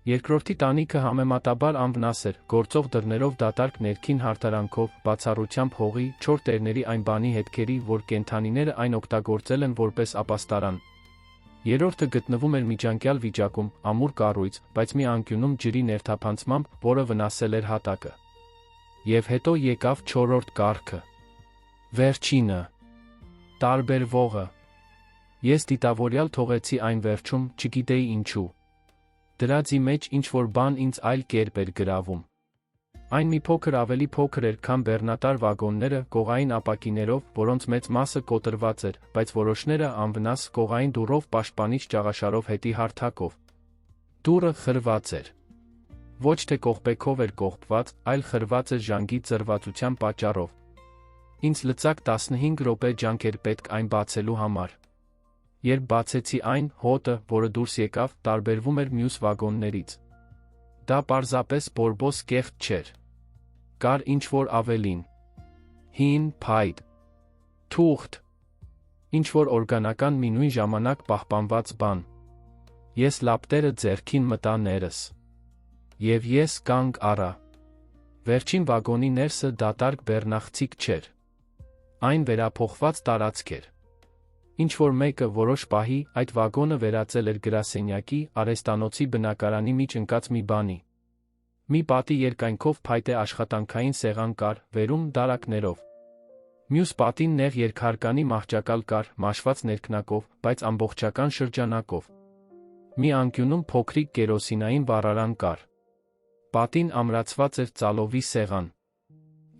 S1: Երկրորդի տանիքը համեմատաբար անվնաս էր, գործող դռներով դատարկ ներքին հարդարանքով, բացառությամբ հողի, 4 տերների այն բանի հետքերի, որ կենդանիները այն օգտագործել են որպես ապաստարան։ Երրորդը գտնվում էր միջանկյալ վիճակում, ամուր կառույց, բայց մի անկյունում ջրի ներթափանցմամբ, որը վնասել էր հատակը։ Եվ հետո եկավ 4-րդ կարգը։ Վերջինը։ Տարբերվողը։ Ես դիտավորյալ թողեցի այն վերջում, չգիտեի ինչու։ Դրածի մեջ ինչ-որ բան ինձ այլ կերպ էր գրավում։ Այն մի փոքր ավելի փոքր էր, քան բեռնատար վագոնները, կողային ապակիներով, որոնց մեծ մասը կոտրված էր, բայց որոշները անվնաս, կողային դուռով, պաշտպանիչ ճաղաշարով հետի հարթակով։ Դուռը խրված էր։ Ոչ թե կողպեքով էր կողպված, այլ խրված էր ժանգի ծրվածության պատճառով։ Ինձ լծակ 15 րոպե ջանք էր պետք այն բացելու համար։ Երբ բացեցի այն, հոտը, որը դուրս եկավ, տարբերվում էր մյուս վագոններից։ Դա պարզապես բորբոս կեղտ չէր։ Կար ինչ-որ ավելին։ Հին, փայտ, թուղթ, ինչ-որ օրգանական մի նույն ժամանակ պահպանված բան։ Ես լապտերը ձեռքին մտա ներս։ Եվ ես կանգ առա։ Վերջին վագոնի ներսը դատարկ բեռնաղցիկ չէր։ Այն վերափոխված տարածք էր։ Ինչ-որ մեկը որոշ պահի այդ վագոնը վերածել էր գրասենյակի, արհեստանոցի բնակարանի մեջ ընկած մի բանի։ Մի պատի երկայնքով փայտե աշխատանքային սեղան կար, վերում դարակներով։ Մյուս պատին նեղ երկհարկանի մահճակալ կար, մաշված ներքնակով, բայց ամբողջական շրջանակով։ Մի անկյունում փոքրիկ կերոսինային վառարան կար։ Պատին ամրացված էր ծալովի սեղան։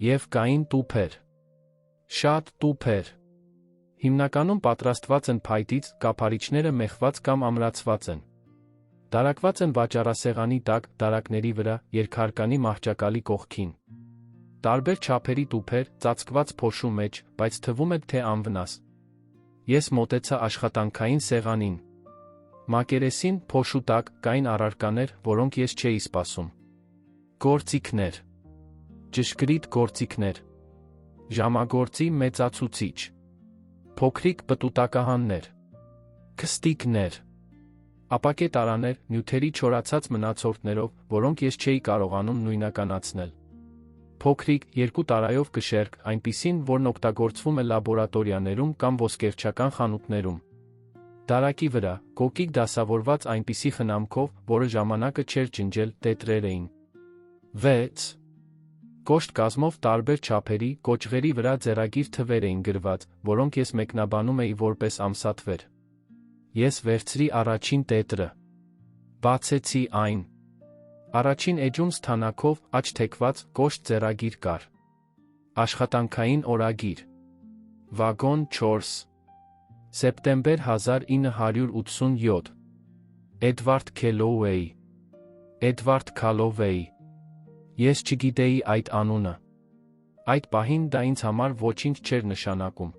S1: Եվ կային տուփեր։ Շատ տուփեր։ Հիմնականում պատրաստված են փայտից, կափարիչները մեխված կամ ամրացված են։ Դարակված են վաճառասեղանի տակ, դարակների վրա, երկհարկանի մահճակալի կողքին։ տարբեր չափերի տուփեր, ծածկված փոշու մեջ, բայց թվում էր, թե անվնաս։ Ես մոտեցա աշխատանքային սեղանին։ Մակերեսին, փոշու տակ, կային առարկաներ, որոնք ես չէի սպասում։ Գործիքներ։ Ճշգրիտ գործիքներ։ Ժամագործի մեծացուցիչ։ Փոքրիկ պտուտակահաններ։ Քստիկներ։ Ապակե տարաներ, նյութերի չորացած մնացորդներով, որոնք ես չէի կարողանում նույնականացնել։ Փոքրիկ, 2 տարայով կշեռք, այնպիսին, որն օգտագործվում է լաբորատորիաներում կամ ոսկերչական խանութներում։ Դարակի վրա, կոկիկ դասավորված այնպիսի խնամքով, որը ժամանակը չէր ջնջել, տետրեր էին։ 6. Կոշտ կազմով տարբեր չափերի, կոճղերի վրա ձեռագիր թվեր էին գրված, որոնք ես մեկնաբանում էի որպես ամսաթվեր։ Ես վերցրի առաջին տետրը։ Բացեցի այն։ Առաջին էջում սթանակով, աջ թեքված, կոշտ ձեռագիր կար։ Աշխատանքային օրագիր։ Վագոն 4։ Սեպտեմբեր 1987։ Էդվարդ Քելոուեյ։ Էդվարդ Քալովեյ։ Ես չգիտեի այդ անունը։ Այդ պահին դա ինձ համար ոչինչ չէր նշանակում։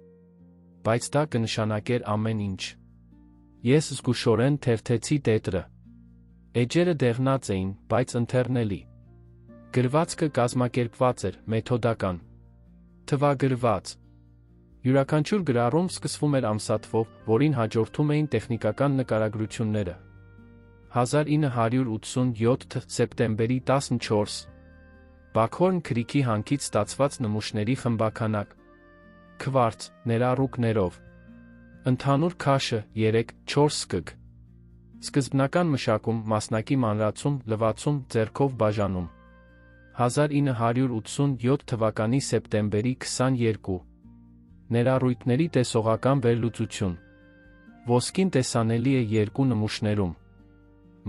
S1: Բայց դա կնշանակեր ամեն ինչ։ Ես զգուշորեն թերթեցի տետրը։ Էջերը դեղնած էին, բայց ընթեռնելի։ Գրվածքը կազմակերպված էր, մեթոդական։ Թվագրված։ Յուրաքանչյուր գրառում սկսվում էր ամսաթվով, որին հաջորդում էին տեխնիկական նկարագրությունները։ 1987 սեպտեմբերի 14։ Բաքհորն Քրիքի հանքից ստացված նմուշների խմբաքանակ։ Քվարց, ներառուկներով։ Ընդհանուր քաշը 3-4 սկգ։ Սկզբնական մշակում, մասնակի մանրացում, լվացում, ձեռքով բաժանում։ 1987 թվականի սեպտեմբերի 22։ Ներառույթների տեսողական վերլուծություն։ Ոսկին տեսանելի է 2 նմուշներում։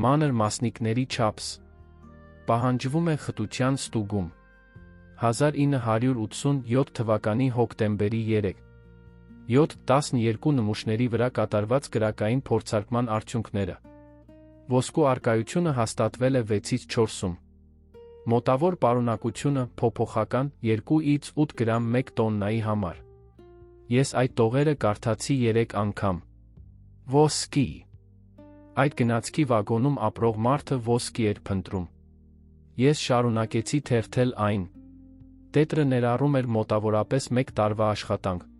S1: Մանր մասնիկների չափս։ Պահանջվում է խտության ստուգում։ 1987 թվականի հոկտեմբերի 3։ 7-12 նմուշների վրա կատարված գրակային փորձարկման արդյունքները։ Ոսկու առկայությունը հաստատվել է 6-ից 4-ում։ Մոտավոր պարունակությունը փոփոխական 2-ից 8 գրամ 1 տոննայի համար։ Ես այդ տողերը կարդացի 3 անգամ։ Ոսկի։ Այդ գնացքի վագոնում ապրող մարդը ոսկի էր փնտրում։ Ես շարունակեցի թերթել այն։ Տետրը ներառում էր մոտավորապես 1 տարվա աշխատանք։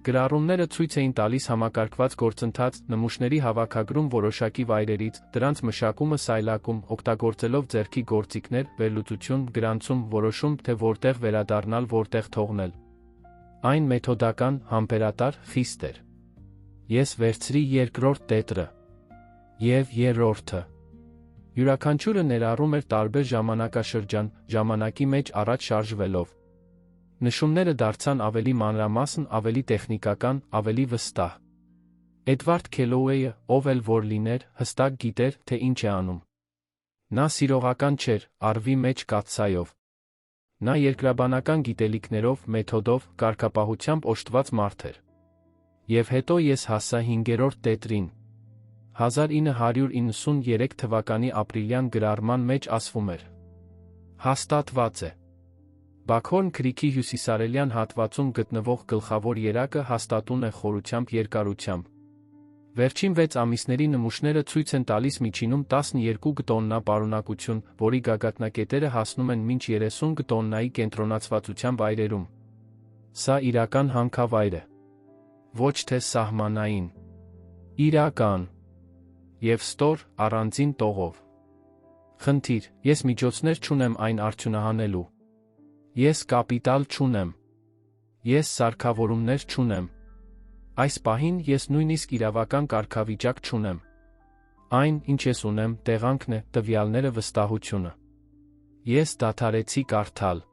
S1: Գրառումները ցույց էին տալիս համակարգված գործընթաց, նմուշների հավաքագրում որոշակի վայրերից, դրանց մշակումը սայլակում, օգտագործելով ձեռքի գործիքներ, վերլուծություն, գրանցում, որոշում, թե որտեղ վերադառնալ, որտեղ թողնել։ Այն մեթոդական, համբերատար, խիստ էր։ Ես վերցրի երկրորդ տետրը։ Եվ երրորդը։ Յուրաքանչյուրը ներառում էր տարբեր ժամանակաշրջան, ժամանակի մեջ առաջ շարժվելով։ Նշումները դարձան ավելի մանրամասն, ավելի տեխնիկական, ավելի վստահ։ Էդվարդ Քելոուեյը, ով էլ որ լիներ, հստակ գիտեր, թե ինչ է անում։ Նա սիրողական չէր, առվի մեջ կաթսայով։ Նա երկրաբանական գիտելիքներով, մեթոդով, կարգապահությամբ օժտված մարդ էր։ Եվ հետո ես հասա 5-րդ տետրին։ 1993 թվականի ապրիլյան գրառման մեջ ասվում էր. Հաստատված է։ Բաքհորն Քրիքի հյուսիսարևելյան հատվածում գտնվող գլխավոր երակը հաստատուն է խորությամբ երկարությամբ։ Վերջին 6 ամիսների նմուշները ցույց են տալիս միջինում 12 տոննա պարունակություն, որի գագաթնակետերը հասնում են մինչ 30 տոննայի կենտրոնացվածության վայրերում։ Սա իրական հանքավայր է։ Ոչ թե սահմանային։ Իրական։ Եվ ստոր, առանձին տողով։ Խնդիր, ես միջոցներ չունեմ այն արդյունահանելու։ Ես կապիտալ չունեմ։ Ես սարքավորումներ չունեմ։ Այս պահին ես նույնիսկ իրավական կարգավիճակ չունեմ։ Այն, ինչ ես ունեմ, տեղանքն է, տվյալները, վստահությունը։ Ես դադարեցի կարդալ։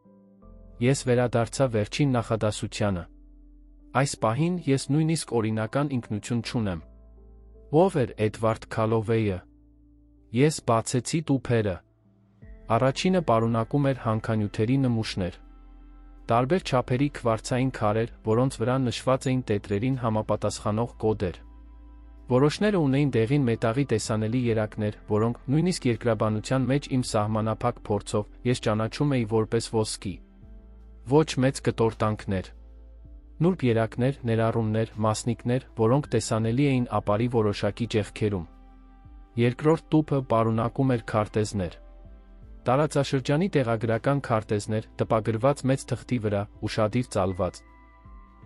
S1: Ես վերադարձա վերջին նախադասությանը։ Այս պահին ես նույնիսկ օրինական ինքնություն չունեմ։ Ո՞վ էր Էդվարդ Քալովեյը։ Ես բացեցի տուփերը։ Առաջինը պարունակում էր հանքանյութերի նմուշներ։ Տարբեր չափերի քվարցային քարեր, որոնց վրա նշված էին տետրերին համապատասխանող կոդեր։ Որոշները ունեին դեղին մետաղի տեսանելի երակներ, որոնք, նույնիսկ երկրաբանության մեջ իմ սահմանափակ փորձով, ես ճանաչում էի որպես ոսկի։ Ոչ մեծ կտորտանքներ։ Նուրբ երակներ, ներառումներ, մասնիկներ, որոնք տեսանելի էին ապարի որոշակի ճեղքերում։ Երկրորդ տուփը պարունակում էր քարտեզներ։ Տարածաշրջանի տեղագրական քարտեզներ, տպագրված մեծ թղթի վրա, ուշադիր ծալված։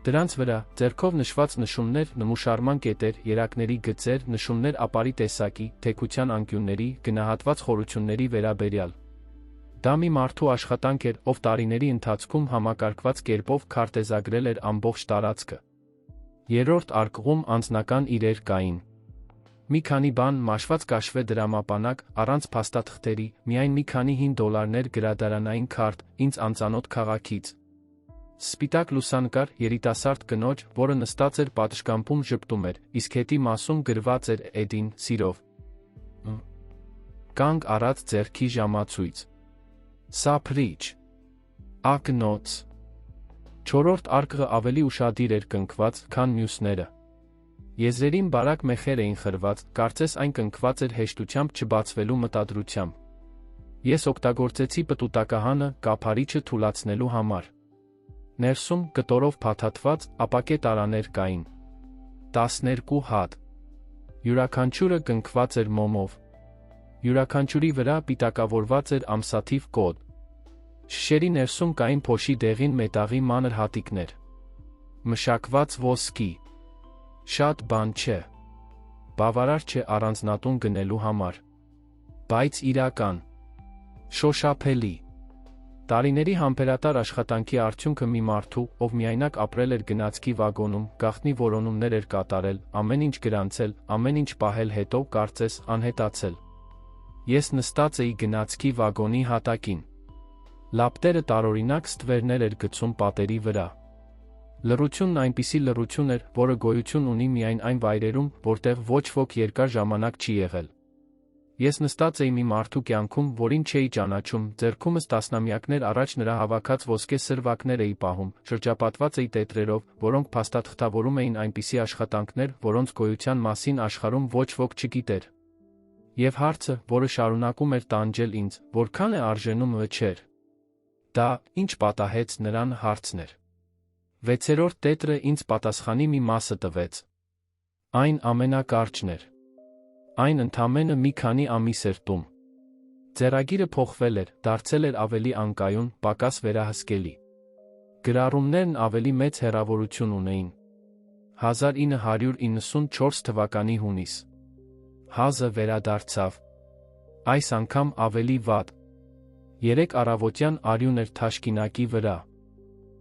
S1: Դրանց վրա ձեռքով նշված նշումներ, նմուշարման կետեր, երակների գծեր, նշումներ ապարի տեսակի, թեքության անկյունների, գնահատված խորությունների վերաբերյալ։ Դա մի մարդու աշխատանք էր, ով տարիների ընթացքում համակարգված կերպով քարտեզագրել էր ամբողջ տարածքը։ Երրորդ արկղում անձնական իրեր կային։ Մի քանի բան մաշված կաշվե դրամապանակ, առանց փաստաթղթերի, միայն մի քանի $5 գրադարանային քարտ, ինձ անծանոթ քաղաքից։ Սպիտակ լուսանկար, երիտասարդ կնոջ, որը նստած էր պատշգամբում ժպտում էր, իսկ հետի մասում գրված էր «Էդին, սիրով»։ Կանգ առած ձեռքի ժամացույց։ Սափրիչ։ Ակնոց։ Չորրորդ արկղը ավելի ուշադիր էր կնքված, քան մյուսները։ Եզրերին բարակ մեխեր էին խրված, կարծես այն կնքված էր հեշտությամբ չբացվելու մտադրությամբ։ Ես օգտագործեցի պտուտակահանը, կափարիչը թուլացնելու համար։ Ներսում, կտորով փաթաթված, ապակե տարաներ կային։ 12 հատ։ Յուրաքանչյուրը կնքված էր մոմով։ Յուրաքանչյուրի վրա պիտակավորված էր ամսաթիվ կոդ։ Շշերի ներսում կային փոշի դեղին մետաղի մանր հատիկներ։ Մշակված ոսկի։ Շատ բան չէ։ Բավարար չէ առանձնատուն գնելու համար։ Բայց իրական։ Շոշափելի։ Տարիների համբերատար աշխատանքի արդյունքը մի մարդու, ով միայնակ ապրել էր գնացքի վագոնում, գաղտնի որոնումներ էր կատարել, ամեն ինչ գրանցել, ամեն ինչ պահել, հետո, կարծես, անհետացել։ Ես նստած էի գնացքի վագոնի հատակին։ Լապտերը տարօրինակ ստվերներ էր գցում պատերի վրա։ Լռությունն այնպիսի լռություն էր, որը գոյություն ունի միայն այն վայրերում, որտեղ ոչ ոք երկար ժամանակ չի եղել։ Ես նստած էի մի մարդու կյանքում, որին չէի ճանաչում, ձեռքումս տասնամյակներ առաջ նրա հավաքած ոսկե սրվակներ էի պահում, շրջապատված էի տետրերով, որոնք փաստաթղթավորում էին այնպիսի աշխատանքներ, որոնց գոյության մասին աշխարհում ոչ ոք չգիտեր։ Եվ հարցը, որը շարունակում էր տանջել ինձ, որքան է արժենում չէր։ Դա, ինչ պատահեց, նրան հարցն էր։ Վեցերորդ տետրը ինձ պատասխանի մի մասը տվեց։ Այն ամենակարճն էր։ Այն ընդամենը մի քանի ամիս էր տում։ Ձեռագիրը փոխվել էր, դարձել էր ավելի անկայուն, պակաս վերահսկելի։ Գրառումներն ավելի մեծ հեռավորություն ունեին։ 1994 թվականի հունիս։ Հազը վերադարձավ։ Այս անգամ ավելի վատ։ 3 առավոտյան արյուն էր թաշկինակի վրա։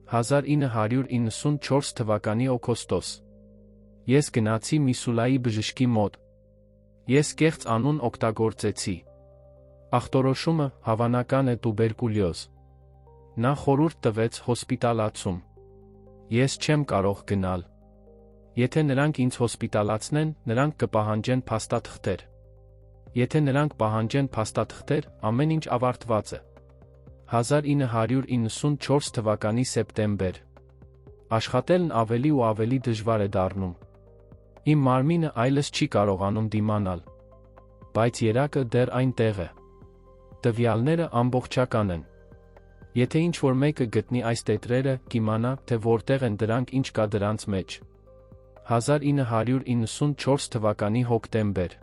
S1: 1994 թվականի օգոստոս։ Ես գնացի Միսուլայի բժշկի մոտ։ Ես կեղծ անուն օգտագործեցի։ Ախտորոշումը, հավանական է, տուբերկուլյոզ։ Նա խորհուրդ տվեց հոսպիտալացում։ Ես չեմ կարող գնալ։ Եթե նրանք ինձ հոսպիտալացնեն, նրանք կպահանջեն փաստաթղթեր։ Եթե նրանք պահանջեն փաստաթղթեր, ամեն ինչ ավարտված է։ 1994 թվականի սեպտեմբեր։ Աշխատելն ավելի ու ավելի դժվար է դառնում։ Իմ մարմինը այլս չի կարողանում դիմանալ։ Բայց երակը դեռ այնտեղ է։ Տվյալները ամբողջական են։ Եթե ինչ-որ մեկը գտնի այս տետրերը, կիմանա, թե որտեղ են դրանք, ինչ կա դրանց մեջ։ 1994 թվականի հոկտեմբեր։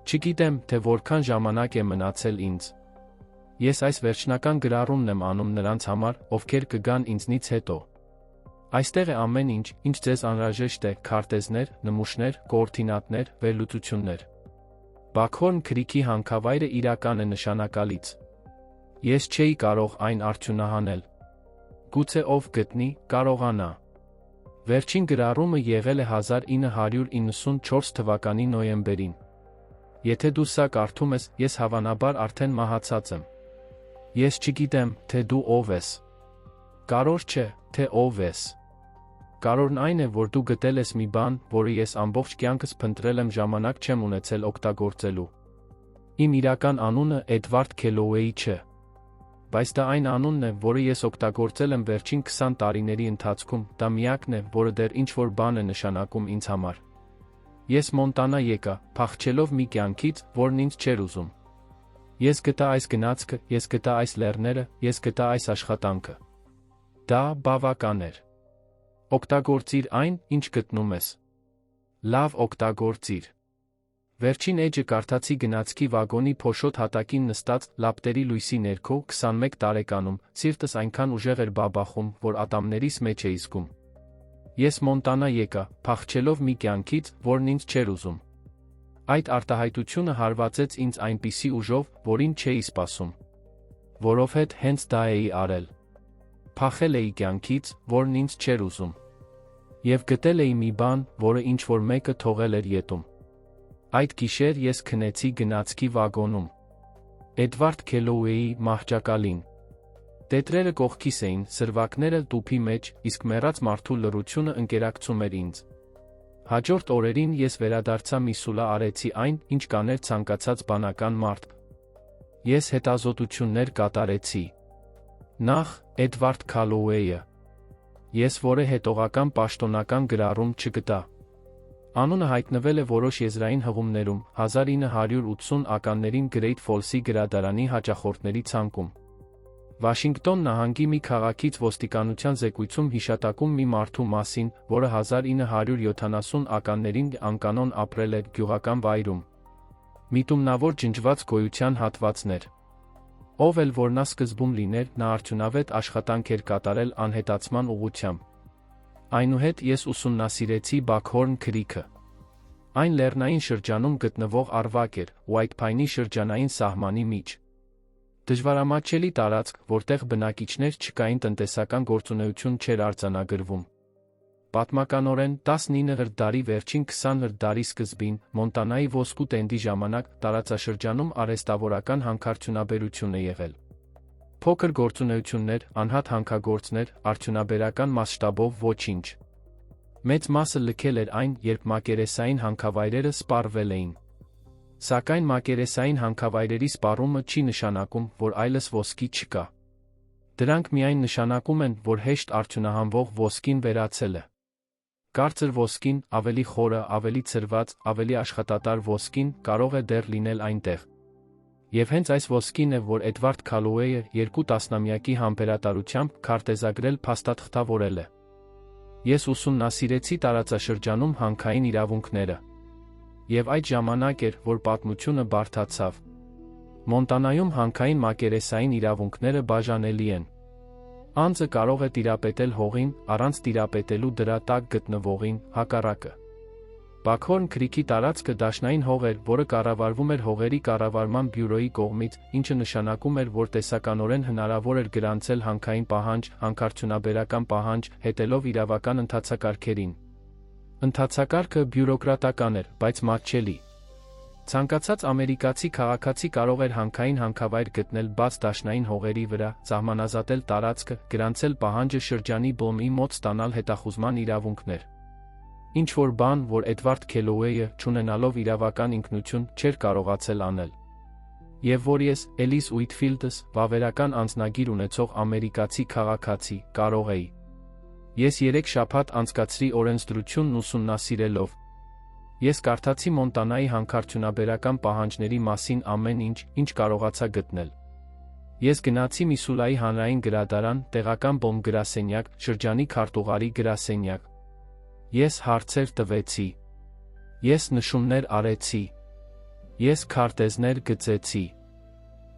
S1: Չգիտեմ, թե որքան ժամանակ է մնացել ինձ։ Ես այս վերջնական գրառումն եմ անում նրանց համար, ովքեր կգան ինձնից հետո։ Այստեղ է ամեն ինչ, ինչ ձեզ անհրաժեշտ է, քարտեզներ, նմուշներ, կոորդինատներ, վերլուծություններ։ Բաքհորն Քրիքի հանքավայրը իրական է նշանակալից։ Ես չէի կարող այն արդյունահանել։ Գուցե ով գտնի, կարողանա։ Վերջին գրառումը եղել է 1994 թվականի նոյեմբերին։ Եթե դու սա կարդում ես, ես հավանաբար արդեն մահացած եմ։ Ես չգիտեմ, թե դու ով ես։ Կարևոր չէ, թե ով ես։ Կարևորն այն է, որ դու գտել ես մի բան, որը ես ամբողջ կյանքս փնտրել եմ, ժամանակ չեմ ունեցել օգտագործելու։ Իմ իրական անունը Էդվարդ Քելոուեյ չէ։ Բայց դա այն անունն է, որը ես օգտագործել եմ վերջին 20 տարիների ընթացքում, դա միակն է, որը դեռ ինչ-որ բան է նշանակում ինձ համար։ Ես Մոնտանա եկա, փախչելով մի կյանքից, որն ինձ չէր ուզում։ Ես գտա այս գնացքը, ես գտա այս լեռները, ես գտա այս աշխատանքը։ Դա բավական էր։ Օգտագործիր այն, ինչ գտնում ես։ Լավ օգտագործիր։ Վերջին էջը կարդացի գնացքի վագոնի փոշոտ հատակին նստած, լապտերի լույսի ներքո, 21 տարեկանում, սիրտս այնքան ուժեղ էր բաբախում, որ ատամներիս մեջ էի զգում։ Ես Մոնտանա եկա, փախչելով մի կյանքից, որն ինձ չէր ուզում։ Այդ արտահայտությունը հարվածեց ինձ այնպիսի ուժով, որին չէի սպասում։ Որովհետև հենց դա էի արել։ Փախել էի կյանքից, որն ինձ չէր ուզում։ Եվ գտել էի մի բան, որը ինչ-որ մեկը թողել էր ետում։ Այդ գիշեր ես քնեցի գնացքի վագոնում։ Էդվարդ Քելոուեի մահճակալին։ Տետրերը կողքիս էին, սրվակները տուփի մեջ, իսկ մեռած մարդու լռությունը ընկերակցում էր ինձ։ Հաջորդ օրերին ես վերադարձա Միսուլա, արեցի այն, ինչ կաներ ցանկացած բանական մարդ։ Ես հետազոտություններ կատարեցի։ Նախ, Էդվարդ Քալոուեյը։ Ես որևէ հետողական պաշտոնական գրառում չգտա։ Անունը հայտնվել է որոշ եզրային հղումներում, 1980-ականներին Գրեյթ Ֆոլսի գրադարանի հաճախորդների ցանկում։ Վաշինգտոն նահանգի մի քաղաքից ոստիկանության զեկույցում հիշատակում մի մարդու մասին, որը 1970-ականներին անկանոն ապրել էր գյուղական վայրում։ Միտումնավոր ջնջված գոյության հատվածներ։ Ով էլ որ նա սկզբում լիներ, նա արդյունավետ աշխատանք էր կատարել անհետացման ուղղությամբ։ Այնուհետ ես ուսումնասիրեցի Բաքհորն Քրիքը։ Այն լեռնային շրջանում գտնվող առվակ էր, Ուայթ Փայնի շրջանային սահմանի մեջ։ Դժվարամատչելի տարածք, որտեղ բնակիչներ չկային, տնտեսական գործունեություն չէր արձանագրվում։ Պատմականորեն 19-րդ դարի վերջին 20-րդ դարի սկզբին, Մոնտանայի ոսկու տենդի ժամանակ, տարածաշրջանում արհեստավորական հանքարդյունաբերություն է եղել։ Փոքր գործունեություններ, անհատ հանքագործներ, արդյունաբերական մասշտաբով ոչինչ։ Մեծ մասը լքել էր այն, երբ մակերեսային հանքավայրերը սպառվել էին։ Սակայն մակերեսային հանքավայրերի սպառումը չի նշանակում, որ այլս ոսկի չկա։ Դրանք միայն նշանակում են, որ հեշտ արդյունահանվող ոսկին վերացել է։ Կարծր ոսկին, ավելի խորը, ավելի ցրված, ավելի աշխատատար ոսկին կարող է դեռ լինել այնտեղ։ Եվ հենց այս ոսկին է, որ Էդվարդ Քալոուեյը 2 տասնամյակի համբերատարությամբ քարտեզագրել փաստաթղթավորել է։ Ես ուսումնասիրեցի տարածաշրջանում հանքային իրավունքները։ Եվ այդ ժամանակ էր, որ պատմությունը բարդացավ։ Մոնտանայում հանքային մակերեսային իրավունքները բաժանելի են։ Անձը կարող է տիրապետել հողին, առանց տիրապետելու դրա տակ գտնվողին, հակառակը։ Բաքհորն Քրիքի տարածքը դաշնային հող էր, որը կառավարվում էր հողերի կառավարման բյուրոյի կողմից, ինչը նշանակում էր, որ տեսականորեն հնարավոր էր գրանցել հանքային պահանջ, հանքարդյունաբերական պահանջ, հետելով իրավական ընթացակարգերին։ Ընթացակարգը բյուրոկրատական էր, բայց մատչելի։ Ցանկացած ամերիկացի քաղաքացի կարող էր հանքային հանքավայր գտնել բաց դաշնային հողերի վրա, սահմանազատել տարածքը, գրանցել պահանջը շրջանի բոմի մոտ ստանալ հետախուզման իրավունքներ։ Ինչ-որ բան, որ Էդվարդ Քելոուեյը, չունենալով իրավական ինքնություն, չէր կարողացել անել։ Եվ որ ես, Էլիս Ուիտֆիլդս, վավերական անձնագիր ունեցող ամերիկացի քաղաքացի, կարող էի։ Ես 3 շաբաթ անցկացրի օրենսդրությունն ուսումնասիրելով։ Ես կարդացի Մոնտանայի հանքարդյունաբերական պահանջների մասին ամեն ինչ, ինչ կարողացա գտնել։ Ես գնացի Միսուլայի հանրային գրադարան, տեղական բոմ գրասենյակ, շրջանի քարտուղարի գրասենյակ։ Ես հարցեր տվեցի։ Ես նշումներ արեցի։ Ես քարտեզներ գծեցի։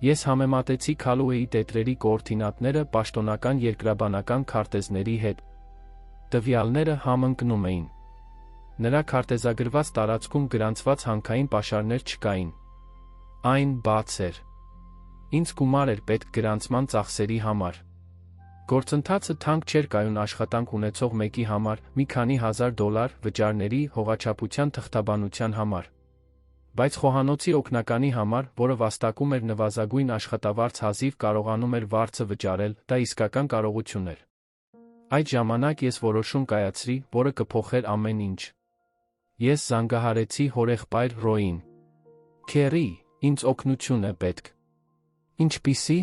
S1: Ես համեմատեցի Քալոուեյի տետրերի կոորդինատները պաշտոնական երկրաբանական քարտեզների հետ։ Տվյալները համընկնում էին։ Նրա քարտեզագրված տարածքում գրանցված հանքային պաշարներ չկային։ Այն բաց էր։ Ինձ գումար էր պետք գրանցման ծախսերի համար։ Գործընթացը թանկ չէր կայուն աշխատանք ունեցող մեկի համար, մի քանի $1000 վճարների, հողաչափության թղթաբանության համար։ Բայց խոհանոցի օգնականի համար, որը վաստակում էր նվազագույն աշխատավարձ հազիվ կարողանում էր վարձը վճարել, դա իսկական կարողություն էր։ Այդ ժամանակ ես որոշում կայացրի, որը կփոխեր ամեն ինչ։ Ես զանգահարեցի հորեղբայր Ռոյին։ Քերի, ինձ օգնություն է պետք։ Ինչպիսի՞։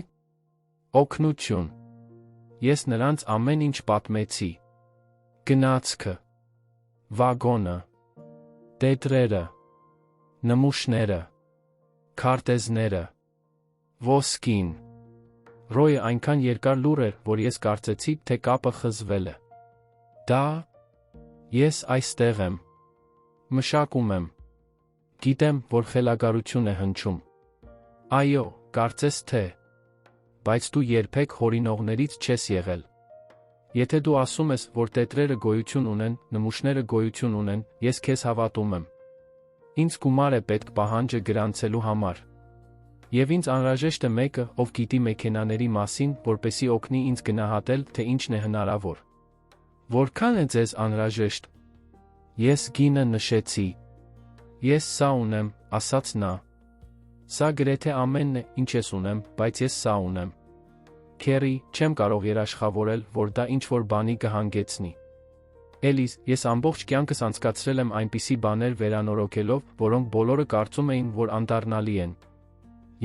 S1: Օգնություն։ Ես նրանց ամեն ինչ պատմեցի։ Գնացքը, վագոնը, տետրերը, նմուշները, քարտեզները, ոսկին, Ռոյը այնքան երկար լուր էր, որ ես կարծեցի, թե կապը խզվել է։ Դա… Ես այստեղ եմ։ Մշակում եմ։ Գիտեմ, որ խելագարություն է հնչում։ Այո, կարծես թե։ Բայց դու երբեք հորինողներից չես եղել։ Եթե դու ասում ես, որ տետրերը գոյություն ունեն, նմուշները գոյություն ունեն, ես քեզ հավատում եմ։ Ինձ գումար է պետք պահանջը գրանցելու համար։ Եվ ինձ անհրաժեշտ է մեկը, ով գիտի մեքենաների մասին, որպեսզի օգնի ինձ գնահատել, թե ինչն է հնարավոր։ Որքան է ձեզ անհրաժեշտ։ Ես գինը նշեցի։ Ես սա ունեմ, ասաց նա։ Սա գրեթե ամենն է, ինչ ես ունեմ, բայց ես սա ունեմ։ Քերի, չեմ կարող երաշխավորել, որ դա ինչ-որ բանի կհանգեցնի։ Էլիս, ես ամբողջ կյանքս անցկացրել եմ այնպիսի բաներ վերանորոգելով, որոնք բոլորը կարծում էին, որ անդառնալի են։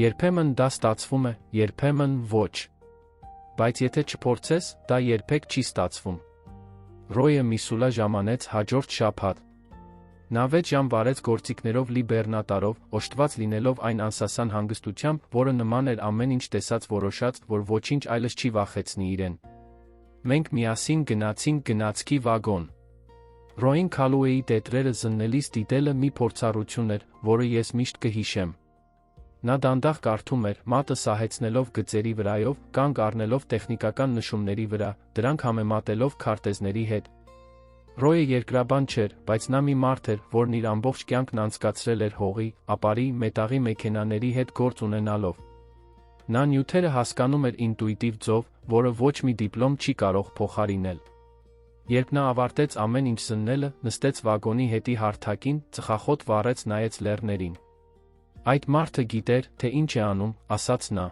S1: Երբեմն դա ստացվում է, երբեմն ոչ։ Բայց եթե չփորձես, դա երբեք չի ստացվում։ Ռոյը մի սուլա ժամանեց հաջորդ շաբաթ։ Նա 6 ժամ վարեց գործիքներով լի բեռնատարով, օժտված լինելով այն անսասան հանգստությամբ, որը նման էր ամեն ինչ տեսած որոշած, որ ոչինչ այլս չի վախեցնի իրեն։ Մենք միասին գնացինք գնացքի վագոն։ Ռոյին Քալուեի տետրերը զննելիս դիտելը մի փորձառություն էր, որը ես միշտ կհիշեմ։ Նա դանդաղ կարդում էր, մատը սահեցնելով գծերի վրայով, կանգ առնելով տեխնիկական նշումների վրա, դրանք համեմատելով քարտեզների հետ։ Ռոյը երկրաբան չէր, բայց նա մի մարդ էր, որն իր ամբողջ կյանքն անցկացրել էր հողի, ապարի, մետաղի մեքենաների հետ գործ ունենալով։ Նա նյութերը հասկանում էր ինտուիտիվ ձով, որը ոչ մի դիպլոմ չի կարող փոխարինել։ Երբ նա ավարտեց ամեն ինչ զննելը, նստեց վագոնի հետի հարթակին, ծխախոտ վառեց, նայեց լեռներին։ Այդ մարդը գիտեր, թե ինչ է անում, ասաց նա։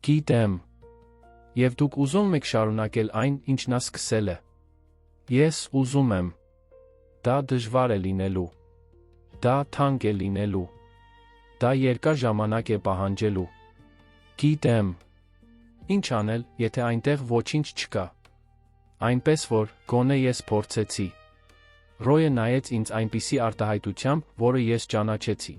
S1: Գիտեմ։ Եվ դուք ուզում եք շարունակել այն, ինչ նա սկսել է։ Ես ուզում եմ։ Դա դժվար է լինելու։ Դա թանկ է լինելու։ Դա երկար ժամանակ է պահանջելու։ Գիտեմ։ Ինչ անել, եթե այնտեղ ոչինչ չկա։ Այնպես որ, գոնե ես փորձեցի։ Ռոյը նայեց ինձ այնպիսի արտահայտությամբ, որը ես ճանաչեցի։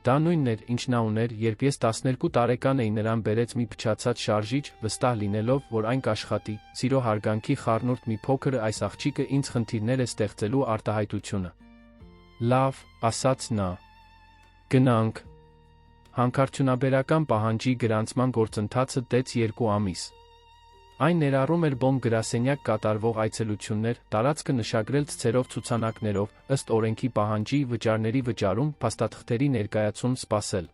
S1: Դա նույնն էր, ինչ նա ուներ, երբ ես 12 տարեկան էի, նրան բերեց մի փչացած շարժիչ, վստահ լինելով, որ այն կաշխատի, սիրո հարգանքի խառնուրդ մի փոքր այս աղջիկը ինձ խնդիրներ է ստեղծելու արտահայտությունը։ Լավ, ասաց նա։ Գնանք։ Հանքարդյունաբերական պահանջի գրանցման գործընթացը տեց 2 ամիս։ Այն ներառում էր բոմ գրասենյակ կատարվող այցելություններ, տարածքը նշագրել ցցերով ցուցանակներով, ըստ օրենքի պահանջի, վճարների վճարում, փաստաթղթերի ներկայացում, սպասել։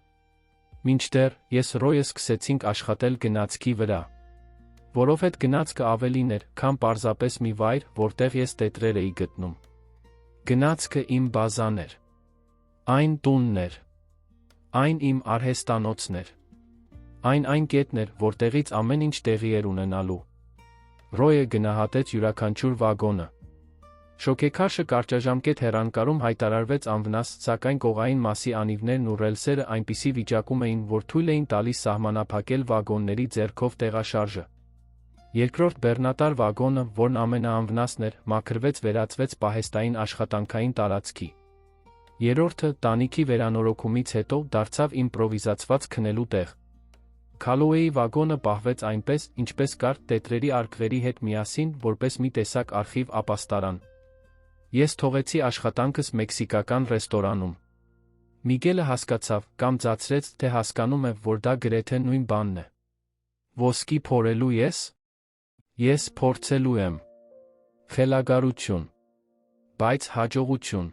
S1: Մինչդեռ ես Ռոյը սկսեցինք աշխատել գնացքի վրա։ Որովհետև գնացքը ավելին էր, քան պարզապես մի վայր, որտեղ ես տետրեր էի գտնում։ Գնացքը իմ բազան էր։ Այն տունն էր։ Այն իմ արհեստանոցն էր։ Այն կետն էր, որտեղից ամեն ինչ տեղի էր ունենալու։ Ռոյը գնահատեց յուրաքանչյուր վագոնը։ Շոգեքարշը կարճաժամկետ հեռանկարում հայտարարվեց անվնաս, սակայն կողային մասի անիվներն ու ռելսերը այնպիսի վիճակում էին, որ թույլ էին տալիս սահմանափակել վագոնների ձեռքով տեղաշարժը։ Երկրորդ բեռնատար վագոնը, որն ամենաանվնասն էր, մաքրվեց, վերածվեց պահեստային աշխատանքային տարածքի։ Երրորդը, տանիքի վերանորոգումից հետո, դարձավ իմպրովիզացված քնելու տեղ։ Քալուեի վագոնը պահվեց այնպես, ինչպես կար տետրերի արկղերի հետ միասին, որպես մի տեսակ արխիվ ապաստարան։ Ես թողեցի աշխատանքս մեքսիկական ռեստորանում։ Միգելը հասկացավ, կամ ձացրեց, թե հասկանում է, որ դա գրեթե նույն բանն է։ Ոսկի փորելու ես։ Ես փորձելու եմ։ Խելագարություն։ Բայց հաջողություն։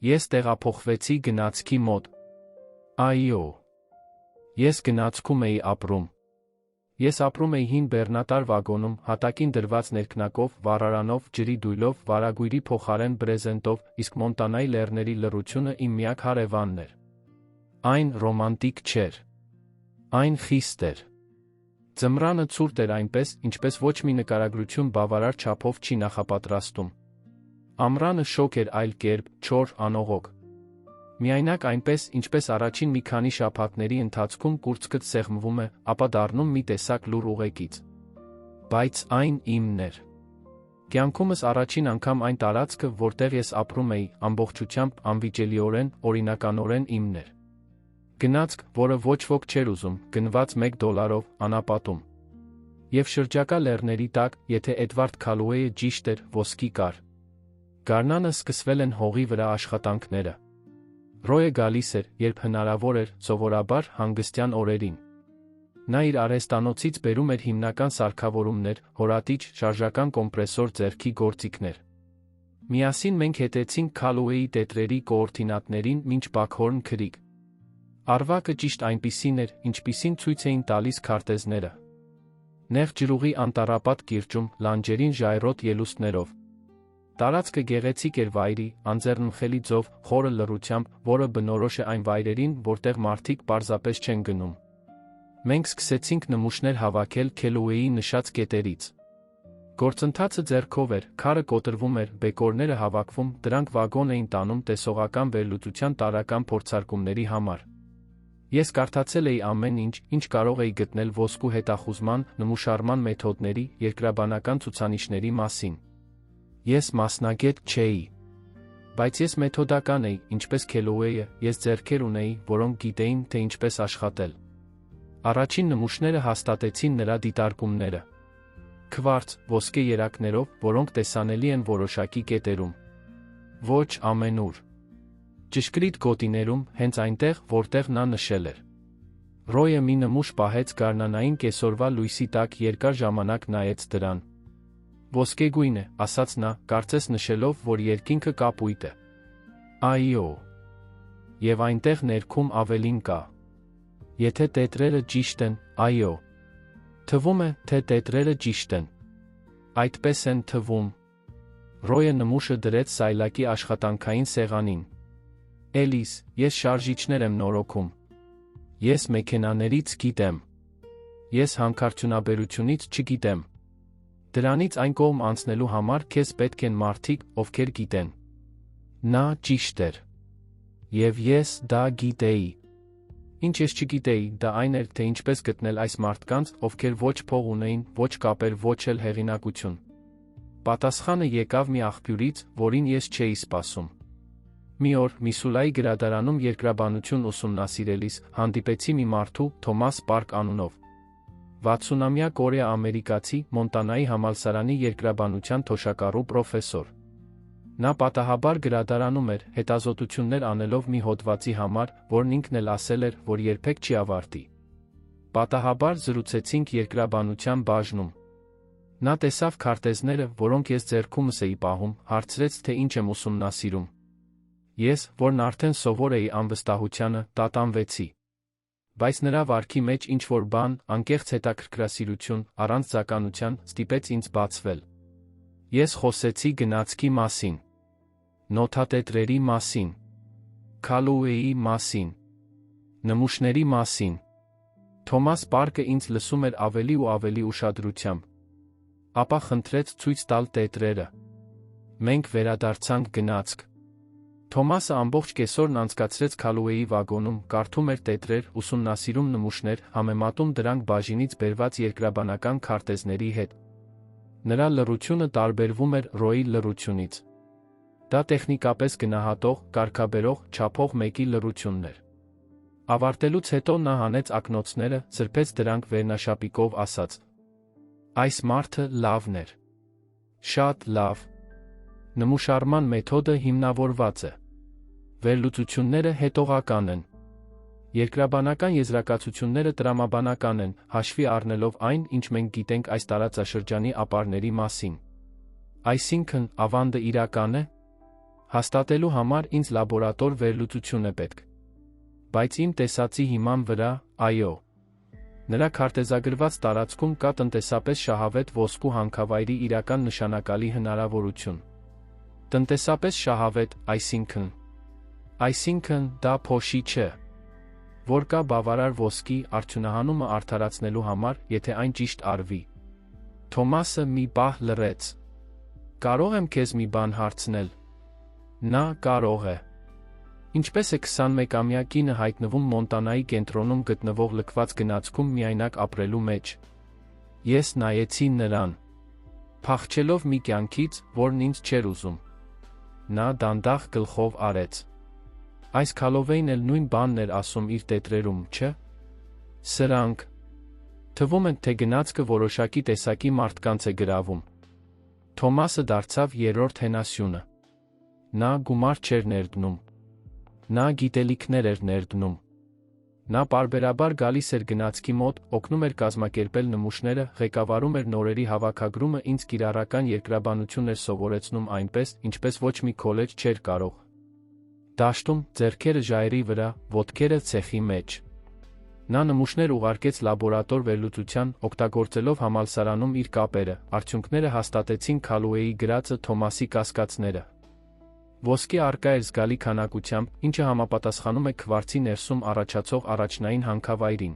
S1: Ես տեղափոխվեցի գնացքի մոտ։ Այո։ Ես գնացքում էի ապրում։ Ես ապրում էի հին բեռնատար վագոնում, հատակին դրված ներքնակով, վառարանով, ջրի դույլով, վարագույրի փոխարեն բրեզենտով, իսկ Մոնտանայի լեռների լռությունը իմ միակ հարևանն էր։ Այն ռոմանտիկ չէր։ Այն խիստ էր։ Ձմռանը ցուրտ էր այնպես, ինչպես ոչ մի նկարագրություն բավարար չափով չի նախապատրաստում։ Ամռանը շոգ էր այլ կերպ, չոր, անողոք։ Միայնակ այնպես, ինչպես առաջին մի քանի շաբաթների ընթացքում կուրծքդ սեղմվում է, ապա դառնում մի տեսակ լուռ ուղեկից։ Բայց այն իմն էր։ Կյանքումս առաջին անգամ այն տարածքը, որտեղ ես ապրում էի, ամբողջությամբ, անվիճելիորեն, օրինականորեն իմն էր։ Գնացք, որը ոչ ոք չէր ուզում, գնված $1 անապատում։ Եվ շրջակա լեռների տակ, եթե Էդվարդ Քալուեյը ճիշտ էր, ոսկի կար։ Գարնանը սկսվել են հողի վրա աշխատանքները։ Ռոյը գալիս էր, երբ հնարավոր էր, սովորաբար հանգստյան օրերին։ Նա իր արհեստանոցից բերում էր հիմնական սարքավորումներ, հորատիչ, շարժական կոմպրեսոր ձեռքի գործիքներ։ Միասին մենք հետեցինք Քալուեյի տետրերի կոորդինատներին մինչ Բաքհորն Քրիք։ Արվակը ճիշտ այնպիսին էր, ինչպիսին ցույց էին տալիս քարտեզները։ Նեղ ջրուղի անտառապատ կիրճում, լանջերին ժայռոտ ելուստներով։ Տարածքը գեղեցիկ էր վայրի, անձեռնմխելի ձով, խորը լռությամբ, որը բնորոշ է այն վայրերին, որտեղ մարդիկ պարզապես չեն գնում։ Մենք սկսեցինք նմուշներ հավաքել Քելուեյի նշած կետերից։ Գործընթացը ձեռքով էր, քարը կոտրվում էր, բեկորները հավաքվում, դրանք վագոն էին տանում տեսողական վերլուծության տարրական փորձարկումների համար։ Ես կարդացել էի ամեն ինչ, ինչ կարող էի գտնել ոսկու հետախուզման, նմուշարման մեթոդների, երկրաբանական ցուցանիշների մասին։ Ես մասնագետ չէի, բայց ես մեթոդական էի, ինչպես Քելուեյը, ես ձեռքեր ունեի, որոնք գիտեին, թե ինչպես աշխատել։ Առաջին նմուշները հաստատեցին նրա դիտարկումները։ Քվարց, ոսկե երակներով, որոնք տեսանելի են որոշակի կետերում։ Ոչ ամենուր։ Ճշգրիտ գոտիներում, հենց այնտեղ, որտեղ նա նշել էր։ Ռոյը մի նմուշ պահեց գարնանային կեսօրվա լույսի տակ երկար ժամանակ նայեց դրան։ Ոսկեգույն է, ասաց նա, կարծես նշելով, որ երկինքը կապույտ է։ Այո։ Եվ այնտեղ ներքում ավելին կա։ Եթե տետրերը ճիշտ են, այո։ Թվում է, թե տետրերը ճիշտ են։ Այդպես են թվում։ Ռոյը նմուշը դրեց սայլակի աշխատանքային սեղանին։ Էլիս, ես շարժիչներ եմ նորոգում։ Ես մեքենաներից գիտեմ։ Ես հանքարդյունաբերությունից չգիտեմ։ Դրանից այն կողմ անցնելու համար քեզ պետք են մարդիկ, ովքեր գիտեն։ Նա ճիշտ էր։ Եվ ես դա գիտեի։ Ինչ ես չգիտեի, դա այն էր, թե ինչպես գտնել այս մարդկանց, ովքեր ոչ փող ունեին, ոչ կապեր, ոչ էլ հեղինակություն։ Պատասխանը եկավ մի աղբյուրից, որին ես չէի սպասում։ Մի օր Միսսուրիի գրադարանում երկրաբանություն ուսումնասիրելիս հանդիպեցի մի մարդու, Թոմաս Պարկ անունով։ 60-ամյա կորեա-ամերիկացի, Մոնտանայի համալսարանի երկրաբանության թոշակառու պրոֆեսոր։ Նա պատահաբար գրադարանում էր, հետազոտություններ անելով մի հոդվածի համար, որն ինքն էլ ասել էր, որ երբեք չի ավարտի։ Պատահաբար զրուցեցինք երկրաբանության բաժնում։ Նա տեսավ քարտեզները, որոնք ես ձեռքումս էի պահում, հարցրեց, թե ինչ եմ ուսումնասիրում։ Ես, որն արդեն սովոր էի անվստահությանը, տատանվեցի։ Բայց նրա վարքի մեջ ինչ-որ բան, անկեղծ հետաքրքրասիրություն, առանց ձականության, ստիպեց ինձ բացվել։ Ես խոսեցի գնացքի մասին, նոթատետրերի մասին, Քալուեյի մասին, նմուշների մասին։ Թոմաս Պարկը ինձ լսում էր ավելի ու ավելի ուշադրությամբ։ Ապա խնդրեց ցույց տալ տետրերը։ Մենք վերադարձանք գնացք։ Թոմասը ամբողջ կեսօրն անցկացրեց Քալուեյի վագոնում, կարդում էր տետրեր, ուսումնասիրում նմուշներ, համեմատում դրանք բաժինից բերված երկրաբանական քարտեզների հետ։ Նրա լռությունը տարբերվում էր Ռոյի լռությունից։ Դա տեխնիկապես գնահատող, կարգաբերող, չափող մեկի լռությունն էր։ Ավարտելուց հետո նա հանեց ակնոցները, սրբեց դրանք վերնաշապիկով, ասաց. Այս մարդը լավն էր։ Շատ լավ։ Նմուշարման մեթոդը հիմնավորված է։ Վերլուծությունները հետողական են։ Երկրաբանական եզրակացությունները տրամաբանական են, հաշվի առնելով այն, ինչ մենք գիտենք այս տարածաշրջանի ապարների մասին։ Այսինքն, ավանդը իրական է։ Հաստատելու համար ինձ լաբորատոր վերլուծություն է պետք։ Բայց իմ տեսածի հիման վրա, այո։ Նրա քարտեզագրված տարածքում կա տնտեսապես շահավետ ոսկու հանքավայրի իրական նշանակալի հնարավորություն։ Տնտեսապես շահավետ, այսինքն դա փոշի չէ, որ կա բավարար ոսկի արդյունահանումը արդարացնելու համար, եթե այն ճիշտ արվի։ Թոմասը մի պահ լռեց։ Կարող եմ քեզ մի բան հարցնել։ Նա կարող է։ Ինչպես է 21-ամյա կինը հայտնվում Մոնտանայի կենտրոնում գտնվող լքված գնացքում միայնակ ապրելու մեջ։ Ես նայեցի նրան, փախչելով մի կյանքից, որն ինձ չէր ուզում։ Նա դանդաղ գլխով արեց։ Այս Քալովեյն էլ նույն բանն էր ասում իր տետրերում, չէ՞։ Սրանք թվում են, թե գնացքը որոշակի տեսակի մարդկանց է գրավում։ Թոմասը դարձավ երրորդ հենասյունը։ Նա գումար չէր ներդնում։ Նա գիտելիքներ էր ներդնում։ Նա պարբերաբար գալիս էր գնացքի մոտ, օգնում էր կազմակերպել նմուշները, ղեկավարում էր նորերի հավաքագրումը, ինձ կիրառական երկրաբանություն էր սովորեցնում այնպես, ինչպես ոչ մի քոլեջ չէր կարող։ Դաշտում, ձեռքերը ժայռի վրա, ոտքերը ցեխի մեջ։ Նա նմուշներ ուղարկեց լաբորատոր վերլուծության, օգտագործելով համալսարանում իր կապերը, արդյունքները հաստատեցին Քալոուեյի գրածը Թոմասի կասկածները։ Ոսկի առկա էր զգալի քանակությամբ, ինչը համապատասխանում է քվարցի ներսում առաջացող առաջնային հանքավայրին։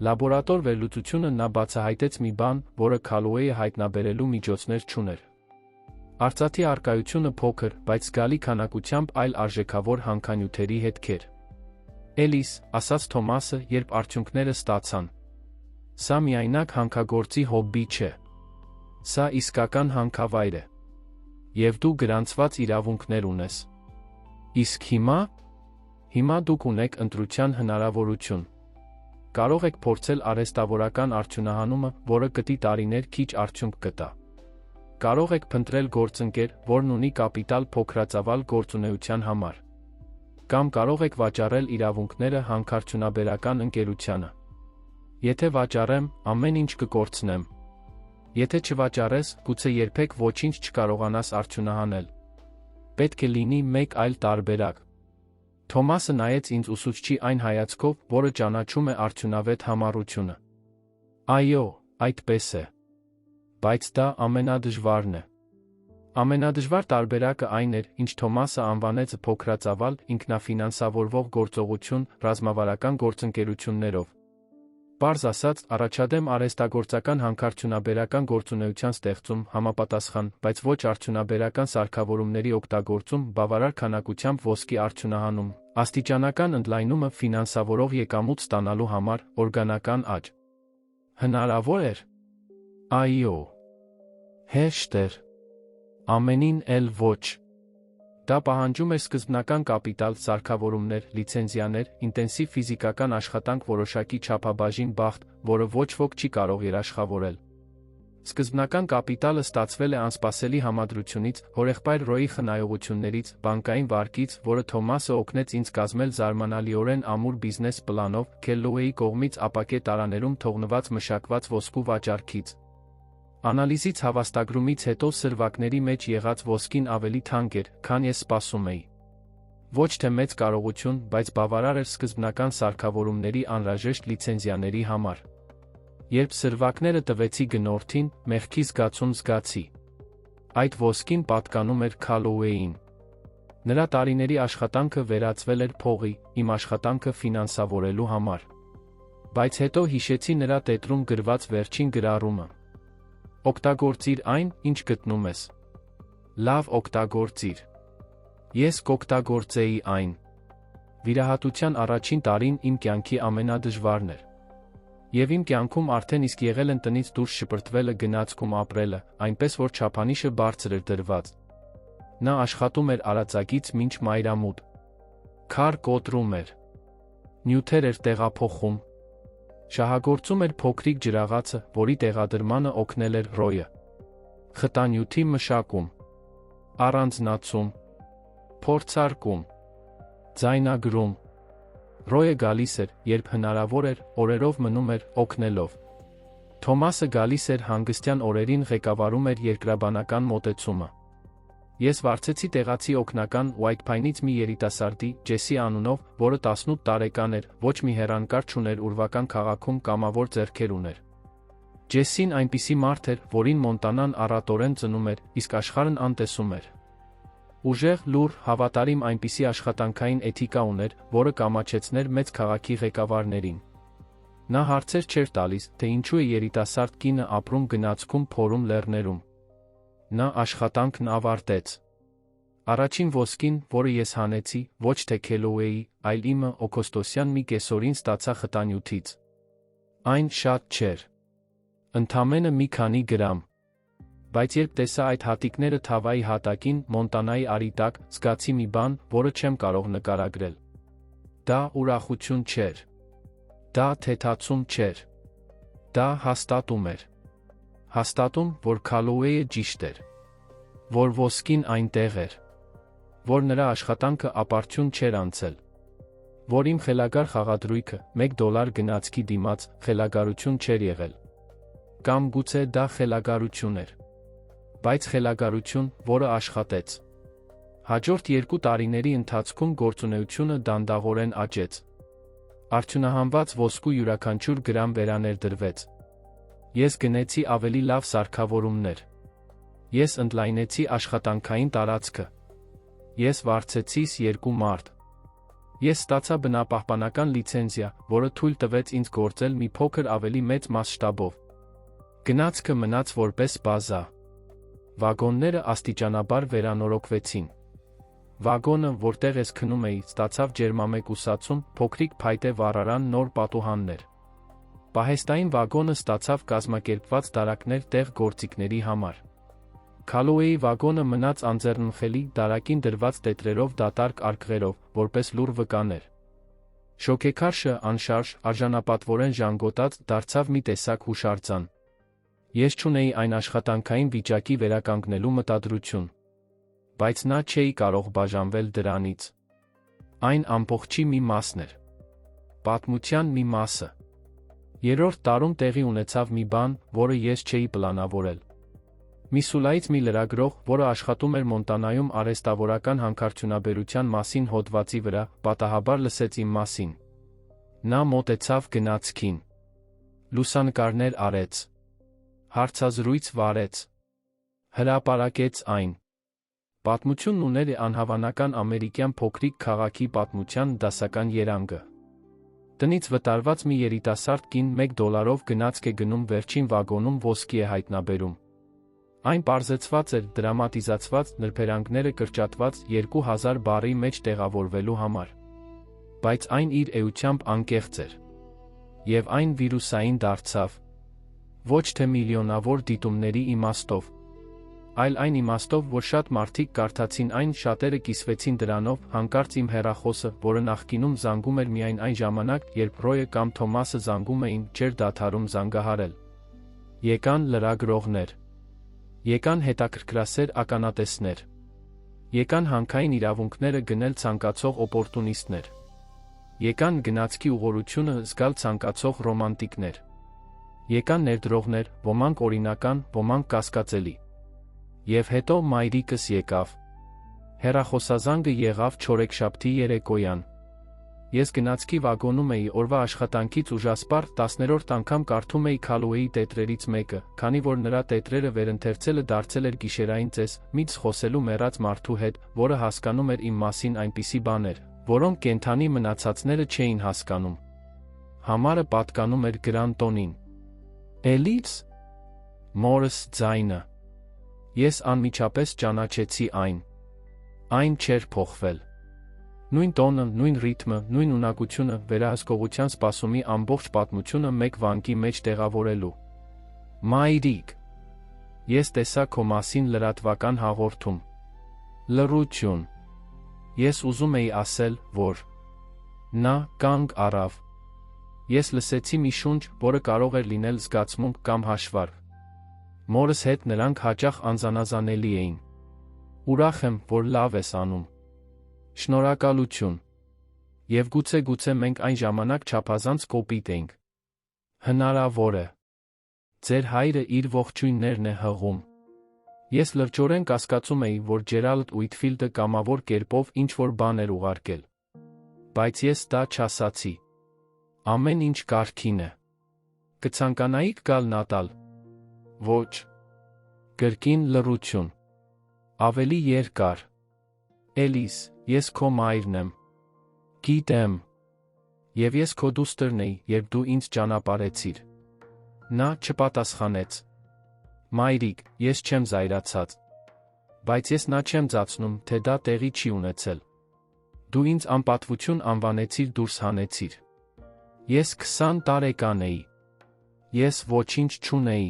S1: Լաբորատոր վերլուծությունը նա բացահայտեց մի բան, որը Քալոուեյը հայտնաբերելու միջոցներ չուներ։ Արծաթի առկայությունը փոքր, բայց զգալի քանակությամբ այլ արժեքավոր հանքանյութերի հետքեր։ Էլիս, ասաց Թոմասը, երբ արդյունքները ստացան։ Սա միայնակ հանքագործի հոբբի չէ։ Սա իսկական հանքավայր է։ Եվ դու գրանցված իրավունքներ ունես։ Իսկ հիմա դուք ունեք ընտրության հնարավորություն։ Կարող եք փորձել արհեստավորական արդյունահանումը, որը կտի տարիներ քիչ արդյունք կտա։ Կարող եք փնտրել գործընկեր, որն ունի կապիտալ փոքրածավալ գործունեության համար։ Կամ կարող եք վաճառել իրավունքները հանքարդյունաբերական ընկերությանը։ Եթե վաճառեմ, ամեն ինչ կկորցնեմ։ Եթե չվաճառես, գուցե երբեք ոչինչ չկարողանաս արդյունահանել։ Պետք է լինի մեկ այլ տարբերակ։ Թոմասը նայեց ինձ ուսուցչի այն հայացքով, որը ճանաչում է արդյունավետ համառությունը։ Այո, այդպես է։ Բայց դա ամենադժվարն է։ Ամենադժվար տարբերակը այն էր, ինչ Թոմասը անվանեց փոքրածավալ, ինքնաֆինանսավորվող գործողություն, ռազմավարական գործընկերություններով։ Պարզ ասած, առաջադեմ արհեստագործական հանքարդյունաբերական գործունեության ստեղծում, համապատասխան, բայց ոչ արդյունաբերական սարքավորումների օգտագործում, բավարար քանակությամբ ոսկի արդյունահանում, աստիճանական ընդլայնումը ֆինանսավորող եկամուտ ստանալու համար, օրգանական աճ։ Հնարավոր էր։ Այո։ Հեշտ էր։ Ամենին էլ ոչ։ Դա պահանջում էր սկզբնական կապիտալ, սարքավորումներ, լիցենզիաներ, ինտենսիվ ֆիզիկական աշխատանք, որոշակի չափաբաժին բախտ, որը ոչ ոք չի կարող երաշխավորել։ Սկզբնական կապիտալը ստացվել է անսպասելի համադրությունից, հորեղբայր Ռոյի խնայողություններից, բանկային վարկից, որը Թոմասը օգնեց ինձ կազմել զարմանալիորեն ամուր բիզնես պլանով, Քելլոուեյի կողմից ապակե տարաներում թողնված մշակված ոսկու վաճառքից։ Անալիզից հավաստագրումից հետո սրվակների մեջ եղած ոսկին ավելի թանկ էր, քան ես սպասում էի։ Ոչ թե մեծ կարողություն, բայց բավարար էր սկզբնական սարքավորումների անհրաժեշտ լիցենզիաների համար։ Երբ սրվակները տվեցի գնորդին, մեղքի զգացում զգացի։ Այդ ոսկին պատկանում էր Քալոուեյին։ Նրա տարիների աշխատանքը վերածվել էր փողի, իմ աշխատանքը ֆինանսավորելու համար։ Բայց հետո հիշեցի նրա տետրում գրված վերջին գրառումը։ Օգտագործիր այն, ինչ գտնում ես։ Լավ օգտագործիր։ Ես կօգտագործեի այն։ Վիրահատության առաջին տարին իմ կյանքի ամենադժվարն էր։ Եվ իմ կյանքում արդեն իսկ եղել են տնից դուրս շպրտվելը, գնացքում ապրելը, այնպես որ չափանիշը բարձր էր դրված։ Նա աշխատում էր արածագից մինչ մայրամուտ։ Քար կոտրում էր։ Նյութեր էր տեղափոխում։ Շահագործում էր փոքրիկ ջրաղացը, որի տեղադրմանը օգնել էր Ռոյը։ Խտանյութի մշակում, առանձնացում, փորձարկում, ձայնագրում։ Ռոյը գալիս էր, երբ հնարավոր էր, օրերով մնում էր, օգնելով։ Թոմասը գալիս էր հանգստյան օրերին, ղեկավարում էր երկրաբանական մոտեցումը։ Ես վարձեցի տեղացի օգնական White Pine-ից մի երիտասարդի, Ջեսի անունով, որը 18 տարեկան էր, ոչ մի հեռանկար չուներ, ուրվական քաղաքում կամավոր ձեռքեր ուներ։ Ջեսին այնպիսի մարդ էր, որին Մոնտանան առատորեն ծնում էր, իսկ աշխարհն անտեսում էր։ Ուժեղ, լուռ, հավատարիմ, այնպիսի աշխատանքային էթիկա ուներ, որը կամաչեցներ մեծ քաղաքի ղեկավարներին։ Նա հարցեր չէր տալիս, թե ինչու է երիտասարդ կինը ապրում գնացքում, փորում լեռներում։ Նա աշխատանքն ավարտեց։ Առաջին ոսկին, որը ես հանեցի, ոչ թե Քելլոուեյի, այլ իմը օգոստոսյան մի կեսօրին ստացա խտանյութից։ Այն շատ չէր։ Ընդամենը մի քանի գրամ։ Բայց երբ տեսա այդ հատիկները թավայի հատակին Մոնտանայի արի տակ, զգացի մի բան, որը չեմ կարող նկարագրել։ Դա ուրախություն չէր։ Դա թեթացում չէր։ Դա հաստատում էր։ Հաստատում, որ Քալոուեյը ճիշտ էր։ Որ ոսկին այնտեղ էր։ Որ նրա աշխատանքը ապարդյուն չէր անցել։ Որ իմ խելագար խաղադրույքը $1 գնացքի դիմաց խելագարություն չէր եղել։ Կամ գուցե դա խելագարություն էր։ Բայց խելագարություն, որը աշխատեց։ Հաջորդ 2 տարիների ընթացքում գործունեությունը դանդաղորեն աճեց։ Արդյունահանված ոսկու յուրաքանչյուր գրամ վերաներդրվեց։ Ես գնեցի ավելի լավ սարքավորումներ։ Ես ընդլայնեցի աշխատանքային տարածքը։ Ես վարձեցի 2 մարդ։ Ես ստացա բնապահպանական լիցենզիա, որը թույլ տվեց ինձ գործել մի փոքր ավելի մեծ մասշտաբով։ Գնացքը մնաց որպես բազա։ Վագոնները աստիճանաբար վերանորոգվեցին։ Վագոնը, որտեղ ես քնում էի, ստացավ ջերմամեկուսացում, փոքրիկ փայտե վառարան, նոր պատուհաններ։ Պահեստային վագոնը ստացավ կազմակերպված դարակներ տեղ գործիքների համար։ Քալոուեյի վագոնը մնաց անձեռնմխելի, դարակին դրված տետրերով դատարկ արկղերով, որպես լուռ վկաներ։ Շոգեքարշը, անշարժ, արժանապատվորեն ժանգոտած, դարձավ մի տեսակ հուշարձան։ Ես չունեի այն աշխատանքային վիճակի վերականգնելու մտադրություն։ Բայց նա չէի կարող բաժանվել դրանից։ Այն ամբողջի մի մասն էր։ Պատմության մի մասը։ Երրորդ տարում տեղի ունեցավ մի բան, որը ես չէի պլանավորել։ Միսուլայից մի լրագրող, որը աշխատում էր Մոնտանայում արհեստավորական հանքարդյունաբերության մասին հոդվածի վրա, պատահաբար լսեց իմ մասին։ Նա մոտեցավ գնացքին։ Լուսանկարներ արեց։ Հարցազրույց վարեց։ Հրապարակեց այն։ Պատմությունն ուներ անհավանական ամերիկյան փոքրիկ քաղաքի պատմության դասական երանգը։ Տնից վտարված մի երիտասարդ կին $1 գնացք է գնում վերջին վագոնում ոսկի է հայտնաբերում։ Այն պարզեցված էր, դրամատիզացված, նրբերանգները կրճատված 2000 բառի մեջ տեղավորվելու համար։ Բայց այն իր էությամբ անկեղծ էր։ Եվ այն վիրուսային դարձավ։ Ոչ թե միլիոնավոր դիտումների իմաստով, այլ այն իմաստով, որ շատ մարդիկ կարդացին այն, շատերը կիսվեցին դրանով, հանկարծ իմ հեռախոսը, որը նախկինում զանգում էր միայն այն ժամանակ, երբ Ռոյը կամ Թոմասը զանգում էին, չէր դադարում զանգահարել։ Եկան լրագրողներ։ Եկան հետաքրքրասեր ականատեսներ։ Եկան հանքային իրավունքները գնել ցանկացող օպորտունիստներ։ Եկան գնացքի ուղղորությունը զգալ ցանկացող ռոմանտիկներ։ Եկան ներդրողներ, ոմանք օրինական, ոմանք կասկածելի։ Եվ հետո մայրիկս եկավ։ Հեռախոսազանգը եղավ չորեքշաբթի երեկոյան։ Ես գնացքի վագոնում էի, օրվա աշխատանքից ուժասպառ 10-րդ անգամ կարդում էի Քալոուեյի տետրերից մեկը, քանի որ նրա տետրերը վերընթերցելը դարձել էր գիշերային ծես, միջ խոսելու մեռած մարդու հետ, որը հասկանում էր իմ մասին այնպիսի բաներ, որոնք կենդանի մնացածները չէին հասկանում։ Համարը պատկանում էր Գրանտոնին։ Էլիս։ Մորս ձայնը։ Ես անմիջապես ճանաչեցի այն։ Այն չէր փոխվել։ Նույն տոնը, նույն ռիթմը, նույն ունակությունը, վերահսկողության սպասումի ամբողջ պատմությունը մեկ վանկի մեջ տեղավորելու։ Մայրիկ։ Ես տեսա քո մասին լրատվական հաղորդում։ Լռություն։ Ես ուզում էի ասել, որ նա կանգ առավ։ Ես լսեցի մի շունչ, որը կարող էր լինել զգացմունք կամ հաշվարկ։ Մորս հետ նրանք հաճախ անզանազանելի էին։ Ուրախ եմ, որ լավ ես անում։ Շնորհակալություն։ Եվ գուցե մենք այն ժամանակ չափազանց կոպիտ էինք։ Հնարավոր է։ Ձեր հայրը իր ողջույններն է հղում։ Ես լրջորեն կասկածում էի, որ Ջերալդ Ուիթֆիլդը կամավոր կերպով ինչ-որ բան էր ուղարկել։ Բայց ես դա չասացի։ Ամեն ինչ կարգին է։ Կցանկանայիք գալ Նատալ։ Ոչ։ Կրկին լռություն։ Ավելի երկար։ Էլիս, ես քո մայրն եմ։ Գիտեմ։ Եվ ես քո դուստրն էի, երբ դու ինձ ճանապարհեցիր։ Նա չպատասխանեց։ Մայրիկ, ես չեմ զայրացած։ Բայց ես նա չեմ ծածնում, թե դա տեղի չի ունեցել։ Դու ինձ անպատվություն անվանեցիր, դուրս հանեցիր։ Ես 20 տարեկան էի։ Ես ոչինչ չունեի։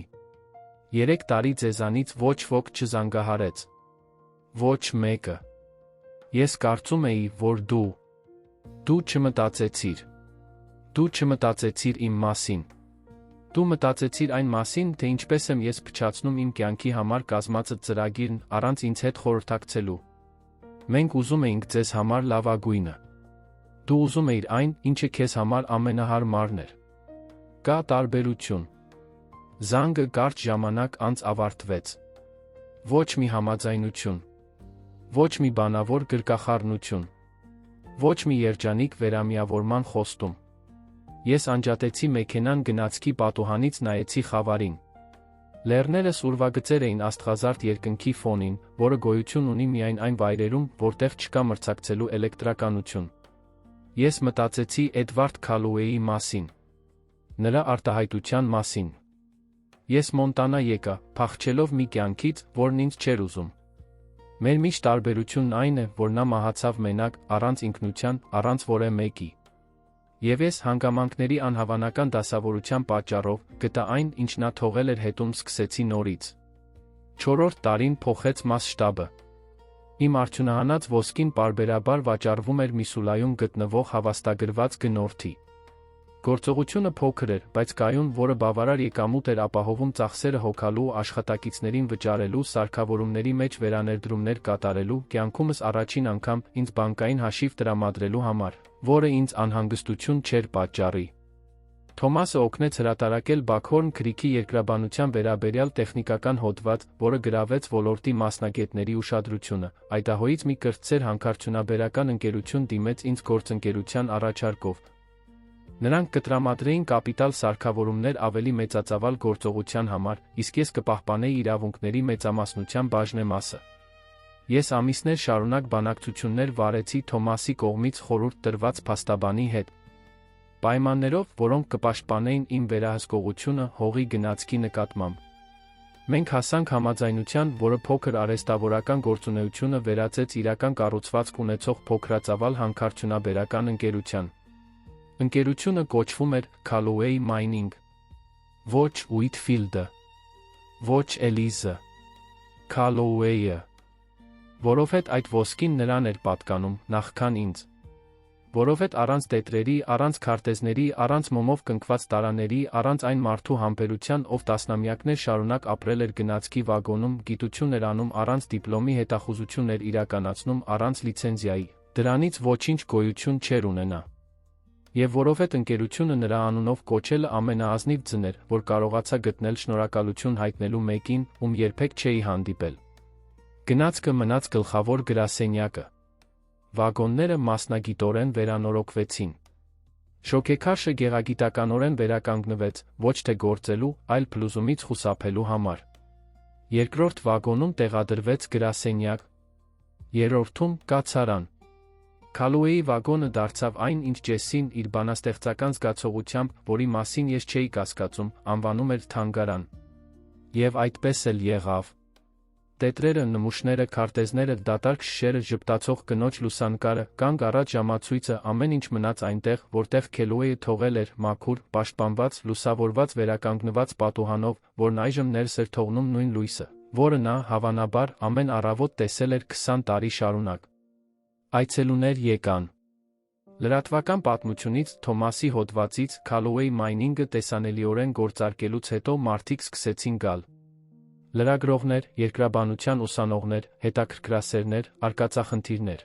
S1: 3 տարի ձեզանից ոչ ոք չզանգահարեց։ Ոչ մեկը։ Ես կարծում էի, որ դու չմտածեցիր։ Դու չմտածեցիր իմ մասին։ Դու մտածեցիր այն մասին, թե ինչպես եմ ես փչացնում իմ կյանքի համար կազմած ծրագիրն առանց ինձ հետ խորհրդակցելու։ Մենք ուզում էինք ձեզ համար լավագույնը։ Դու ուզում էիր այն, ինչը քեզ համար ամենահարմարն էր։ Կա տարբերություն։ Զանգը կարճ ժամանակ անց ավարտվեց։ Ոչ մի համաձայնություն։ Ոչ մի բանավոր գրկախառնություն։ Ոչ մի երջանիկ վերամիավորման խոստում։ Ես անջատեցի մեքենան գնացքի պատուհանից նայեցի խավարին։ Լեռներս ուրվագծեր էին աստղազարդ երկնքի ֆոնին, որը գոյություն ունի միայն այն վայրերում, որտեղ չկա մրցակցելու էլեկտրականություն։ Ես մտածեցի Էդվարդ Քալուեյի մասին։ Նրա արտահայտության մասին։ Ես Մոնտանա եկա, փախչելով մի կյանքից, որն ինձ չէր ուզում։ Մեր միշտ տարբերությունն այն է, որ նա մահացավ մենակ, առանց ինքնության, առանց որևէ մեկի։ Եվ ես հանգամանքների անհավանական դասավորության պատճառով գտա այն, ինչ նա թողել էր հետում, սկսեցի նորից։ 4-րդ տարին փոխեց մասշտաբը։ Իմ արդյունահանած ոսկին պարբերաբար վաճառվում էր Միսուլայում գտնվող հավաստագրված գնորդի։ Գործողությունը փոքր էր, բայց կայուն, որը բավարար եկամուտ էր ապահովում ծախսերը հոգալու, աշխատակիցներին վճարելու, սարքավորումների մեջ վերաներդրումներ կատարելու, կյանքումս առաջին անգամ ինձ բանկային հաշիվ տրամադրելու համար, որը ինձ անհանգստություն չէր պատճառի։ Թոմասը օգնեց հրատարակել Բաքհորն Քրիքի երկրաբանության վերաբերյալ տեխնիկական հոդված, որը գրավեց ոլորտի մասնագետների ուշադրությունը։ Այդահոյից մի կրտսեր հանքարդյունաբերական ընկերություն դիմեց ինձ գործընկերության առաջարկով։ Նրանք կտրամադրեին կապիտալ սարքավորումներ ավելի մեծածավալ գործողության համար, իսկ ես կպահպանեի իրավունքների մեծամասնության բաժնեմասը։ Ես ամիսներ շարունակ բանակցություններ վարեցի Թոմասի կողմից խորհուրդ տրված փաստաբանի հետ, պայմաններով, որոնք կպաշտպանեին իմ վերահսկողությունը հողի գնացքի նկատմամբ։ Մենք հասանք համաձայնության, որը փոքր արհեստավորական գործունեությունը վերածեց իրական կառուցվածք ունեցող փոքրածավալ հանքարդյունաբերական ընկերության։ Ընկերությունը կոչվում էր Callaway Mining։ Ոչ Ուիթֆիլդը, ոչ Էլիզը, Callaway-ը, որովհետև այդ ոսկին նրան էր պատկանում, նախքան ինձ։ Որովհետև առանց տետրերի, առանց քարտեզների, առանց մոմով կնքված տարաների, առանց այն մարդու համբերության, ով տասնամյակներ շարունակ ապրել էր գնացքի վագոնում, գիտություն էր անում, առանց դիպլոմի հետախուզություն էր իրականացնում, առանց լիցենզիայի, դրանից ոչինչ գոյություն չէր ունենա։ Եվ որովհետև ընկերությունը նրա անունով կոչելը ամենաազնիվ ձն էր, որ կարողացա գտնել շնորհակալություն հայտնելու մեկին, ում երբեք չէի հանդիպել։ Գնացքը մնաց գլխավոր գրասենյակը։ Վագոնները մասնագիտորեն վերանորոգվեցին։ Շոգեքարշը գեղագիտականորեն վերականգնվեց, ոչ թե գործելու, այլ փլուզումից խուսափելու համար։ Երկրորդ վագոնում տեղադրվեց գրասենյակ։ Երրորդում՝ կացարան։ Callaway-ի վագոնը դարձավ այն, ինչ Ջեսին իր բանաստեղծական զգացողությամբ, որի մասին ես չէի կասկածում, անվանում էր թանգարան։ Եվ այդպես էլ եղավ։ Տետրերը, նմուշները, քարտեզները, դատարկ շշերը, ժպտացող կնոջ լուսանկարը, կանգ առած ժամացույցը, ամեն ինչ մնաց այնտեղ, որտեղ Callaway-ը թողել էր, մաքուր, պաշտպանված, լուսավորված վերականգնված պատուհանով, որն այժմ ներս էր թողնում նույն լույսը, որը նա, հավանաբար, ամեն առավոտ տեսել էր 20 տարի շարունակ։ Այցելուներ եկան։ Լրատվական պատմությունից, Թոմասի հոդվածից, Callaway Mining-ը տեսանելիորեն գործարկելուց հետո մարդիկ սկսեցին գալ։ Լրագրողներ, երկրաբանության ուսանողներ, հետաքրքրասերներ, արկածախնդիրներ։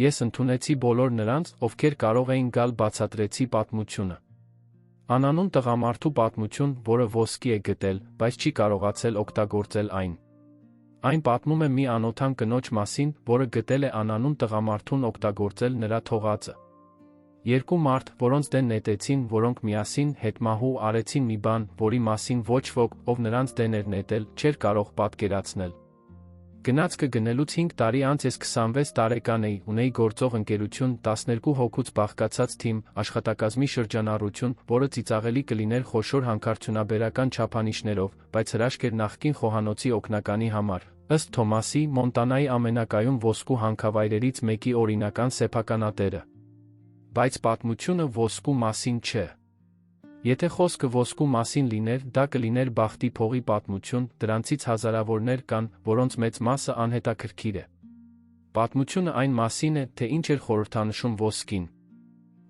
S1: Ես ընդունեցի բոլոր նրանց, ովքեր կարող էին գալ, բացատրեցի պատմությունը։ Անանուն տղամարդու պատմություն, որը ոսկի է գտել, բայց չի կարողացել օգտագործել այն։ Այն պատմում է մի անօթան կնոջ մասին, որը գտել է անանուն տղամարդուն օգտագործել նրա թողածը։ Երկու մարդ, որոնց դեն նետեցին, որոնք միասին հետմահու արեցին մի բան, որի մասին ոչ ոք, ով նրանց դեն էր նետել, չէր կարող պատկերացնել։ Գնացքը գնելուց 5 տարի անց ես 26 տարեկան էի, ունեի գործող ընկերություն, 12 հոգուց բաղկացած թիմ, աշխատակազմի շրջանառություն, որը ծիծաղելի կլիներ խոշոր հանքարդյունաբերական չափանիշներով, բայց հրաշք էր նախկին խոհանոցի օգնականի համար, ըստ Թոմասի, Մոնտանայի ամենակայուն ոսկու հանքավայրերից մեկի օրինական սեփականատերը։ Բայց պատմությունը ոսկու մասին չէ։ Եթե խոսքը ոսկու մասին լիներ, դա կլիներ բախտի փողի պատմություն, դրանցից հազարավորներ կան, որոնց մեծ մասը անհետաքրքիր է։ Պատմությունը այն մասին է, թե ինչ էր խորհրդանշում ոսկին։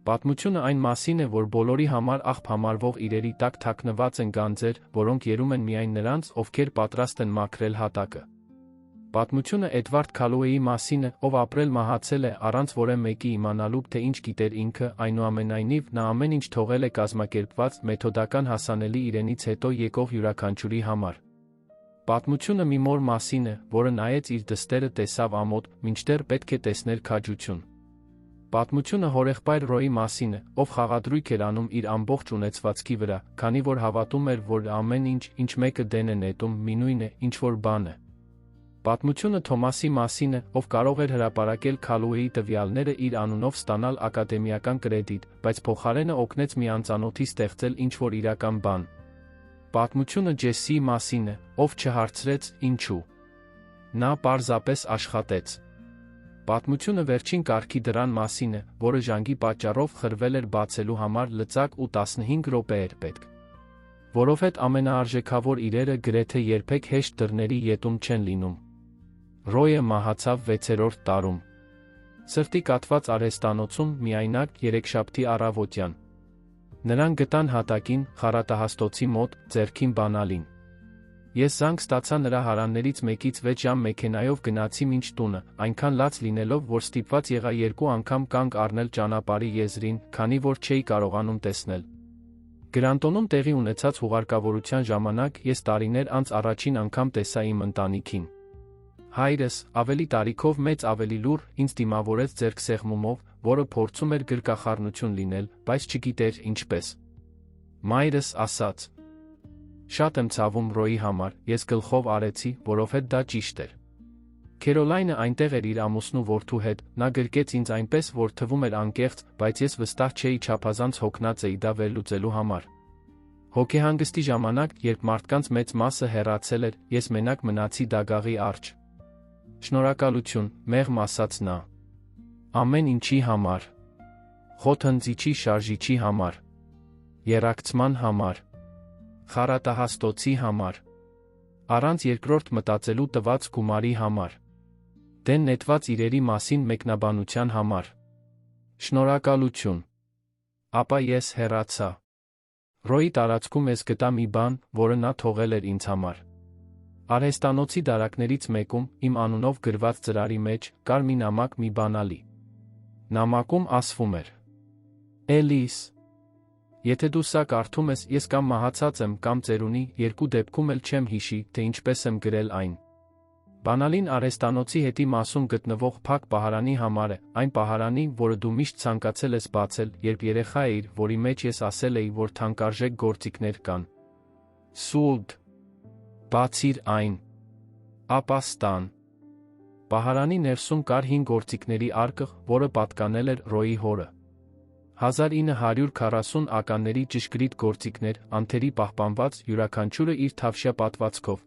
S1: Պատմությունը այն մասին է, որ բոլորի համար աղբ համարվող իրերի տակ թաքնված են գանձեր, որոնք երում են միայն նրանց, ովքեր պատրաստ են մաքրել հատակը։ Պատմությունը Էդվարդ Քալոուեի մասին է, ով ապրել մահացել է առանց որևէ մեկի իմանալու, թե ինչ գիտեր ինքը, այնուամենայնիվ նա ամեն ինչ թողել է կազմակերպված, մեթոդական հասանելի իրենից հետո եկող յուրաքանչյուրի համար։ Պատմությունը մի մոր մասին է, որը նայեց իր դստերը տեսավ ամոթ, մինչդեռ պետք է տեսներ քաջություն։ Պատմությունը հորեղբայր Ռոյի մասին է, ով խաղադրույք էր անում իր ամբողջ ունեցվածքի վրա, քանի որ հավատում էր, որ ամեն ինչ, ինչ մեկը դեն է նետում, մի նույն է, ինչ որ բան է։ Պատմությունը Թոմասի մասին է, ով կարող էր հրապարակել Քալոուեի տվյալները իր անունով ստանալ ակադեմիական կրեդիտ, բայց փոխարենը օգնեց մի անծանոթի ստեղծել ինչ-որ իրական բան։ Պատմությունը Ջեսիի մասին է, ով չհարցրեց ինչու։ Նա պարզապես աշխատեց։ Պատմությունը վերջին կարգի դռան մասին է, որը ժանգի պատճառով խրվել էր բացելու համար լծակ ու 15 րոպե էր պետք։ Որովհետև ամենաարժեքավոր իրերը գրեթե երբեք հեշտ դռների ետում չեն լինում։ Ռոյը մահացավ 6-րդ տարում։ Սրտի կաթված արհեստանոցում միայնակ երեքշաբթի առավոտյան։ Նրան գտան հատակին, խառատահաստոցի մոտ, ձեռքին բանալին։ Ես զանգ ստացա նրա հարաններից մեկից 6 ժամ մեքենայով գնացի մինչ տունը, այնքան լաց լինելով, որ ստիպված եղա 2 անգամ կանգ առնել ճանապարհի եզրին, քանի որ չէի կարողանում տեսնել։ Գրանտոնում տեղի ունեցած հուղարկավորության ժամանակ ես տարիներ անց առաջին անգամ տեսա իմ ընտանիքին։ Հայրս, ավելի տարիքով մեծ ավելի լուռ, ինձ դիմավորեց ձեռքսեղմումով, որը փորձում էր գրկախառնություն լինել, բայց չգիտեր ինչպես։ Մայրս ասաց. «Շատ եմ ցավում Ռոյի համար, ես գլխով արեցի, որովհետև դա ճիշտ էր»։ Քերոլայնը այնտեղ էր իր ամուսնու որդու հետ, նա գրկեց ինձ այնպես, որ թվում էր անկեղծ, բայց ես վստահ չէի չափազանց հոգնած էի դա վերլուծելու համար։ Հոգեհանգստի ժամանակ, երբ մարդկանց մեծ մասը հեռացել էր, ես մենակ մնացի դագաղի առջ։ Շնորհակալություն, մեղմ ասաց նա։ Ամեն ինչի համար։ Խոթընձիչի շարժիչի համար։ Եռակցման համար։ Խառատահաստոցի համար։ Առանց երկրորդ մտածելու տված գումարի համար։ Դեն նետված իրերի մասին մեկնաբանության համար։ Շնորհակալություն։ Ապա ես հեռացա։ Ռոյի տարածքում ես գտա մի բան, որը նա թողել էր ինձ համար։ Արհեստանոցի դարակներից մեկում, իմ անունով գրված ծրարի մեջ, կար մի նամակ մի բանալի։ Նամակում ասվում էր. Էլիս, եթե դու սա կարդում ես, ես կամ մահացած եմ, կամ ծերունի, երկու դեպքում էլ չեմ հիշի, թե ինչպես եմ գրել այն։ Բանալին արհեստանոցի հետի մասում գտնվող փակ պահարանի համար է, այն պահարանի, որը դու միշտ ցանկացել ես բացել, երբ երեխա էիր, որի մեջ ես ասել էի, որ թանկարժեք գործիքներ կան։ Սուլդ։ Բացիր այն։ Ապա ստան։ Պահարանի ներսում կար 5 գործիքների արկղ, որը պատկանել էր Ռոյի հորը։ 1940 ականների ճշգրիտ գործիքներ, անթերի պահպանված, յուրաքանչյուրը իր թավշյա պատվածքով։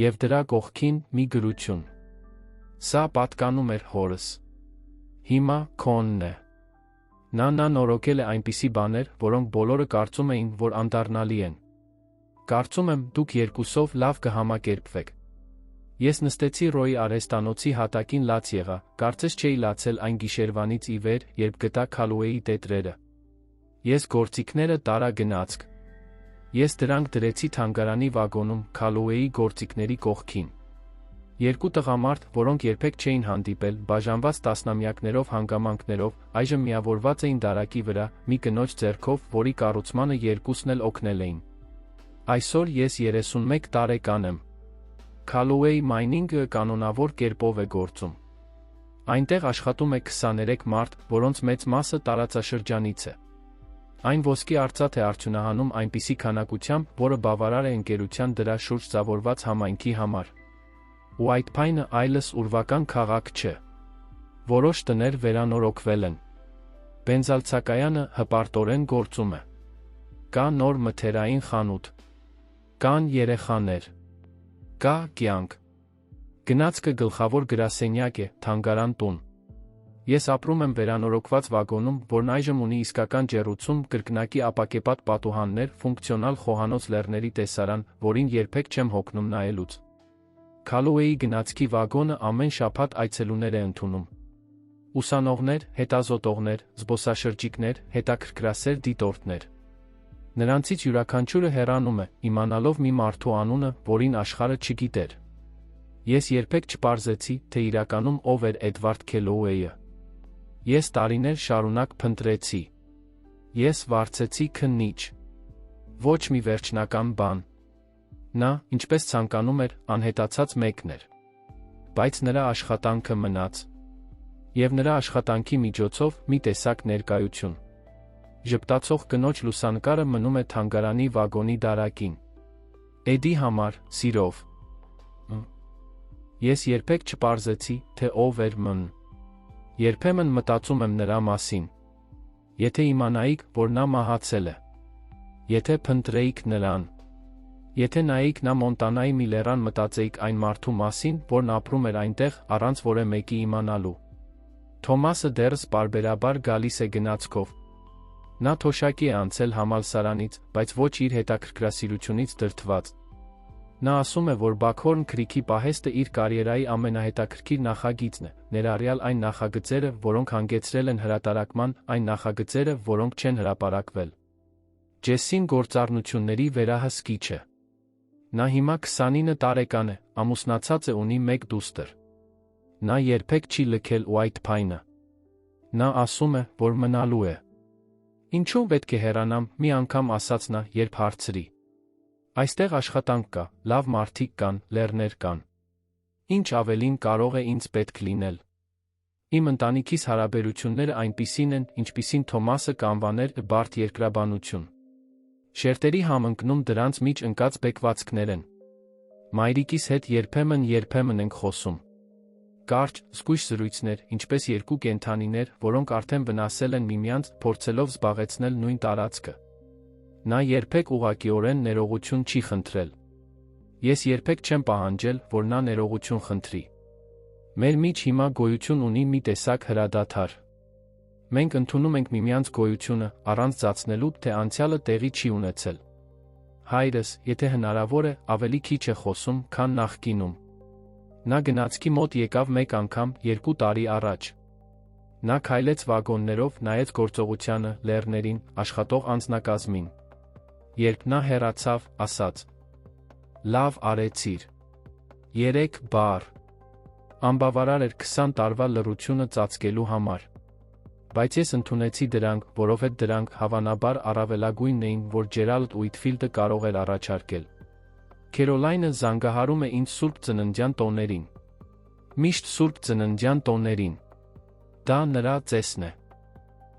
S1: Եվ դրա կողքին մի գրություն։ Սա պատկանում էր հորս։ Հիմա քոնն է։ Նա նորոգել է այնպիսի բաներ, որոնք բոլորը կարծում էին, որ անդառնալի են։ Կարծում եմ, դուք երկուսով լավ կհամակերպվեք։ Ես նստեցի Ռոյի արհեստանոցի հատակին լաց եղա, կարծես չէի լացել այն գիշերվանից ի վեր, երբ գտա Քալոուեի տետրերը։ Ես գործիքները տարա գնացք։ Ես դրանք դրեցի թանգարանի վագոնում, Քալոուեի գործիքների կողքին։ Երկու տղամարդ, որոնք երբեք չէին հանդիպել, բաժանված տասնամյակներով հանգամանքներով, այժմ միավորված էին դարակի վրա, մի կնոջ ձեռքով, որի կառուցմանը երկուսն էլ օգնել էին։ Այսօր ես 31 տարեկան եմ։ Քալոուեի Մայնինգը կանոնավոր կերպով է գործում։ Այնտեղ աշխատում է 23 մարդ, որոնց մեծ մասը տարածաշրջանից է։ Այն ոսկի արծաթ է արդյունահանում այնպիսի քանակությամբ, որը բավարար է ընկերության դրա շուրջ ձևավորված համայնքի համար։ Ու այդ փայնը այլս ուրվական քաղաք չէ։ Որոշ տներ վերանորոգվել են։ Բենզալցակայանը հպարտորեն գործում է։ Կա նոր մթերային խանութ։ Կան երեխաներ։ Կա կյանք։ Գնացքը գլխավոր գրասենյակ է, թանգարան տուն։ Ես ապրում եմ վերանորոգված վագոնում, որն այժմ ունի իսկական ջեռուցում, կրկնակի ապակեպատ պատուհաններ, ֆունկցիոնալ խոհանոց լեռների տեսարան, որին երբեք չեմ հոգնում նայելուց։ Քալոուեյի գնացքի վագոնը ամեն շաբաթ այցելուներ է ընդունում։ Ուսանողներ, հետազոտողներ, զբոսաշրջիկներ, հետաքրքրասեր դիտորդներ։ Նրանցից յուրաքանչյուրը հեռանում է, իմանալով մի մարդու անունը, որին աշխարհը չգիտեր։ Ես երբեք չպարզեցի, թե իրականում ով էր Էդվարդ Քելոուեյը։ Ես տարիներ շարունակ փնտրեցի։ Ես վարձեցի քննիչ։ Ոչ մի վերջնական բան։ Նա, ինչպես ցանկանում էր, անհետացած մեկն էր։ Բայց նրա աշխատանքը մնաց։ Եվ նրա աշխատանքի միջոցով մի տեսակ ներկայություն։ Ժպտացող կնոջ լուսանկարը մնում է թանգարանի վագոնի դարակին։ Էդի համար, սիրով։ Ես երբեք չպարզեցի, թե ով էր Մ-ն։ Երբեմն մտածում եմ նրա մասին։ Եթե իմանայիք, որ նա մահացել է։ Եթե փնտրեիք նրան։ Եթե նայեիք նա Մոնտանայի մի լեռան, մտածեիք այն մարդու մասին, որն ապրում էր այնտեղ, առանց որևէ մեկի իմանալու։ Թոմասը դեռս պարբերաբար գալիս է գնացքով։ Նա թոշակի է անցել համալսարանից, բայց ոչ իր հետաքրքրասիրությունից դրդված։ Նա ասում է, որ Բաքհորն Քրիքի պահեստը իր կարիերայի ամենահետաքրքիր նախագիծն է, ներառյալ այն նախագծերը, որոնք հանգեցրել են հրատարակման, այն նախագծերը, որոնք չեն հրապարակվել։ Ջեսսին գործառնությունների վերահսկիչ է։ Նա հիմա 29 տարեկան է, ամուսնացած է, ունի 1 դուստր։ Նա երբեք չի լքել White Pine-ը։ Նա ասում է, որ մնալու է։ Ինչու պետք է հեռանամ, մի անգամ ասաց նա, երբ հարցրի։ Այստեղ աշխատանք կա, լավ մարդիկ կան, լեռներ կան։ Ինչ ավելին կարող է ինձ պետք լինել։ Իմ ընտանիքիս հարաբերությունները այնպիսին են, ինչպիսին Թոմասը կանվաներ բարդ երկրաբանություն։ Շերտերի համընկնում դրանց միջ ընկած բեկվածքներ են։ Մայրիկիս հետ երբեմն ենք խոսում։ Կարճ, զգույշ զրույցներ, ինչպես երկու կենդանիներ, որոնք արդեն վնասել են միմյանց, փորձելով զբաղեցնել նույն տարածքը։ Նա երբեք ուղղակիորեն ներողություն չի խնդրել։ Ես երբեք չեմ պահանջել, որ նա ներողություն խնդրի։ Մեր միջ հիմա գոյություն ունի մի տեսակ հրադադար։ Մենք ընդունում ենք միմյանց գոյությունը, առանց ծածնելու, թե անցյալը տեղի չի ունեցել։ Հայրս, եթե հնարավոր է, ավելի քիչ է խոսում, քան նախկինում։ Նա գնացքի մոտ եկավ 1 անգամ, 2 տարի առաջ։ Նա քայլեց վագոններով, նայեց գործողությանը, լեռներին, աշխատող անձնակազմին։ Երբ նա հեռացավ, ասաց. «Լավ արեցիր։ 3 բառ»։ Անբավարար էր 20 տարվա լռությունը ծածկելու համար։ Բայց ես ընդունեցի դրանք, որովհետև դրանք, հավանաբար, առավելագույնն էին, որ Ջերալդ Ուիթֆիլդը կարող էր առաջարկել։ Քերոլայնը զանգահարում է ինձ Սուրբ Ծննդյան տոներին։ Միշտ Սուրբ Ծննդյան տոներին։ Դա նրա ծեսն է։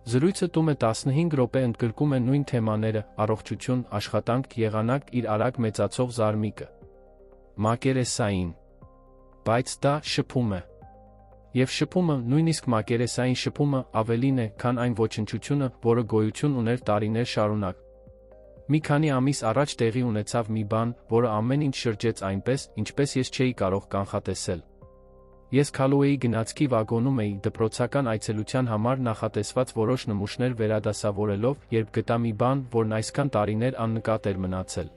S1: Զրույցը տում է 15 րոպե, ընդգրկում է նույն թեմաները՝ առողջություն, աշխատանք, եղանակ, իր արագ մեծացող զարմիկը։ Մակերեսային։ Բայց դա շփում է։ Եվ շփումը, նույնիսկ մակերեսային շփումը, ավելին է, քան այն ոչնչությունը, որը գոյություն ուներ տարիներ շարունակ։ Մի քանի ամիս առաջ տեղի ունեցավ մի բան, որը ամեն ինչ շրջեց այնպես, ինչպես ես չէի կարող կանխատեսել։ Ես Քալոուեյի գնացքի վագոնում էի, դպրոցական այցելության համար նախատեսված որոշ նմուշներ վերադասավորելով, երբ գտա մի բան, որն այսքան տարիներ աննկատ էր մնացել։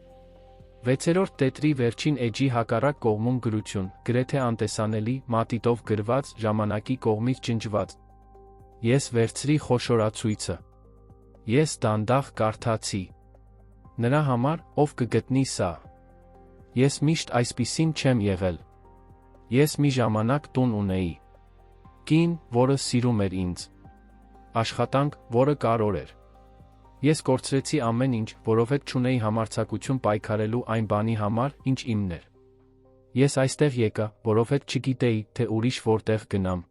S1: 6-րդ տետրի վերջին էջի հակառակ կողմում գրություն, գրեթե անտեսանելի, մատիտով գրված, ժամանակի կողմից ջնջված։ Ես վերցրի խոշորացույցը։ Ես դանդաղ կարդացի։ Նրա համար, ով կգտնի սա։ Ես միշտ այսպիսին չեմ եղել։ Ես մի ժամանակ տուն ունեի։ Կին, որը սիրում էր ինձ։ Աշխատանք, որը կարոր էր։ Ես կորցրեցի ամեն ինչ, որովհետև չունեի համարձակություն պայքարելու այն բանի համար, ինչ իմն էր։ Ես այստեղ եկա, որովհետև չգիտեի, թե ուրիշ որտեղ գնամ։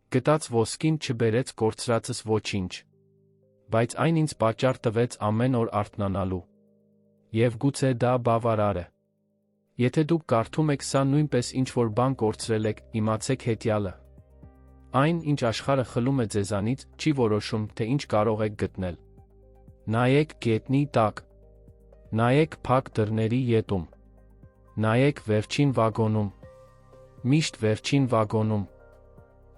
S1: Գտած ոսկին չբերեց կորցրածս ոչինչ։ Բայց այն ինձ պատճառ տվեց ամեն օր արթնանալու։ Եվ գուցե դա բավարար է։ Եթե դուք կարդում եք սա, նույնպես ինչ-որ բան կորցրել եք, իմացեք հետյալը։ Այն, ինչ աշխարհը խլում է ձեզանից, չի որոշում, թե ինչ կարող եք գտնել։ Նայեք գետնի տակ։ Նայեք փակ դռների ետում։ Նայեք վերջին վագոնում։ Միշտ վերջին վագոնում։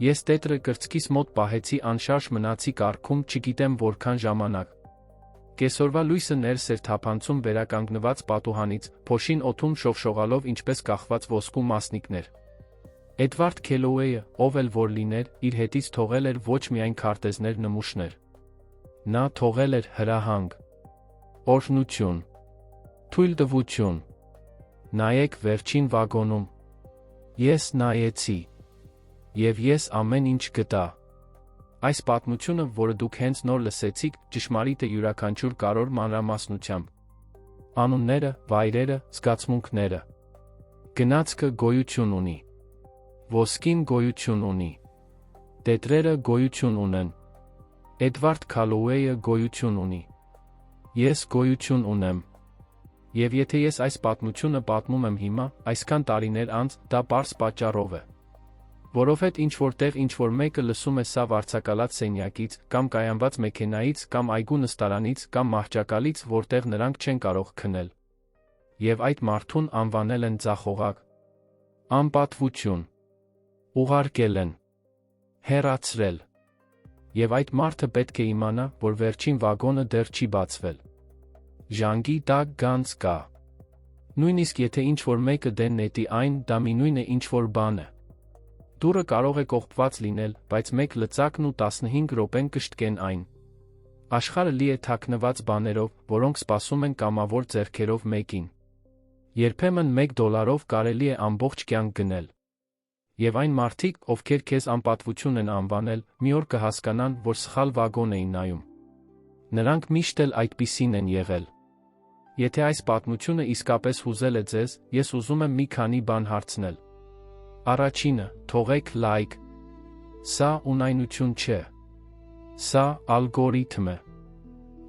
S1: Ես տետրը կրծքիս մոտ պահեցի անշարժ մնացի կառքում չգիտեմ որքան ժամանակ։ Կեսօրվա լույսը ներս էր թափանցում վերականգնված պատուհանից, փոշին օդում շողշողալով ինչպես կախված ոսկու մասնիկներ։ Էդվարդ Քելոուեյը, ով էլ որ լիներ, իր հետից թողել էր ոչ միայն քարտեզներ նմուշներ։ Նա թողել էր հրահանգ, օրհնություն, թույլտվություն։ Նայեք վերջին վագոնում։ Ես նայեցի։ Եվ ես ամեն ինչ գտա։ Այս պատմությունը, որը դուք հենց նոր լսեցիք, ճշմարիտ է յուրաքանչյուր կարևոր մանրամասնությամբ։ Անունները, վայրերը, զգացմունքները։ Գնացքը գոյություն ունի։ Ոսկին գոյություն ունի։ Տետրերը գոյություն ունեն։ Էդվարդ Քալոուեյը գոյություն ունի։ Ես գոյություն ունեմ։ Եվ եթե ես այս պատմությունը պատմում եմ հիմա, այսքան տարիներ անց, դա պարզ պատճառով է։ Որովհետև ինչ-որ տեղ ինչ-որ մեկը լսում է սա վարձակալած սենյակից, կամ կայանված մեքենայից, կամ այգու նստարանից, կամ մահճակալից, որտեղ նրանք չեն կարող քնել։ Եվ այդ մարդուն անվանել են ձախողակ, անպատվություն, ուղարկել են, հեռացրել։ Եվ այդ մարդը պետք է իմանա, որ վերջին վագոնը դեռ չի բացվել։ Ժանգի տակ գանձ կա։ Նույնիսկ եթե ինչ-որ մեկը դեն նետի այն, դա մի նույն է ինչ-որ բան է։ Դուռը կարող է կողպված լինել, բայց մեկ լծակն ու 15 րոպեն կշտկեն այն։ Աշխարհը լի է թաքնված բաներով, որոնք սպասում են կամավոր ձեռքերով մեկին։ Երբեմն $1 կարելի է ամբողջ կյանք գնել։ Եվ այն մարդիկ, ովքեր քեզ անպատվություն են անվանել, մի օր կհասկանան, որ սխալ վագոն էին նայում։ Նրանք միշտ էլ այդպիսին են եղել։ Եթե այս պատմությունը իսկապես հուզել է ձեզ, ես ուզում եմ մի քանի բան հարցնել։ Առաջինը, թողեք լայք։ Սա ունայնություն չէ։ Սա ալգորիթմ է։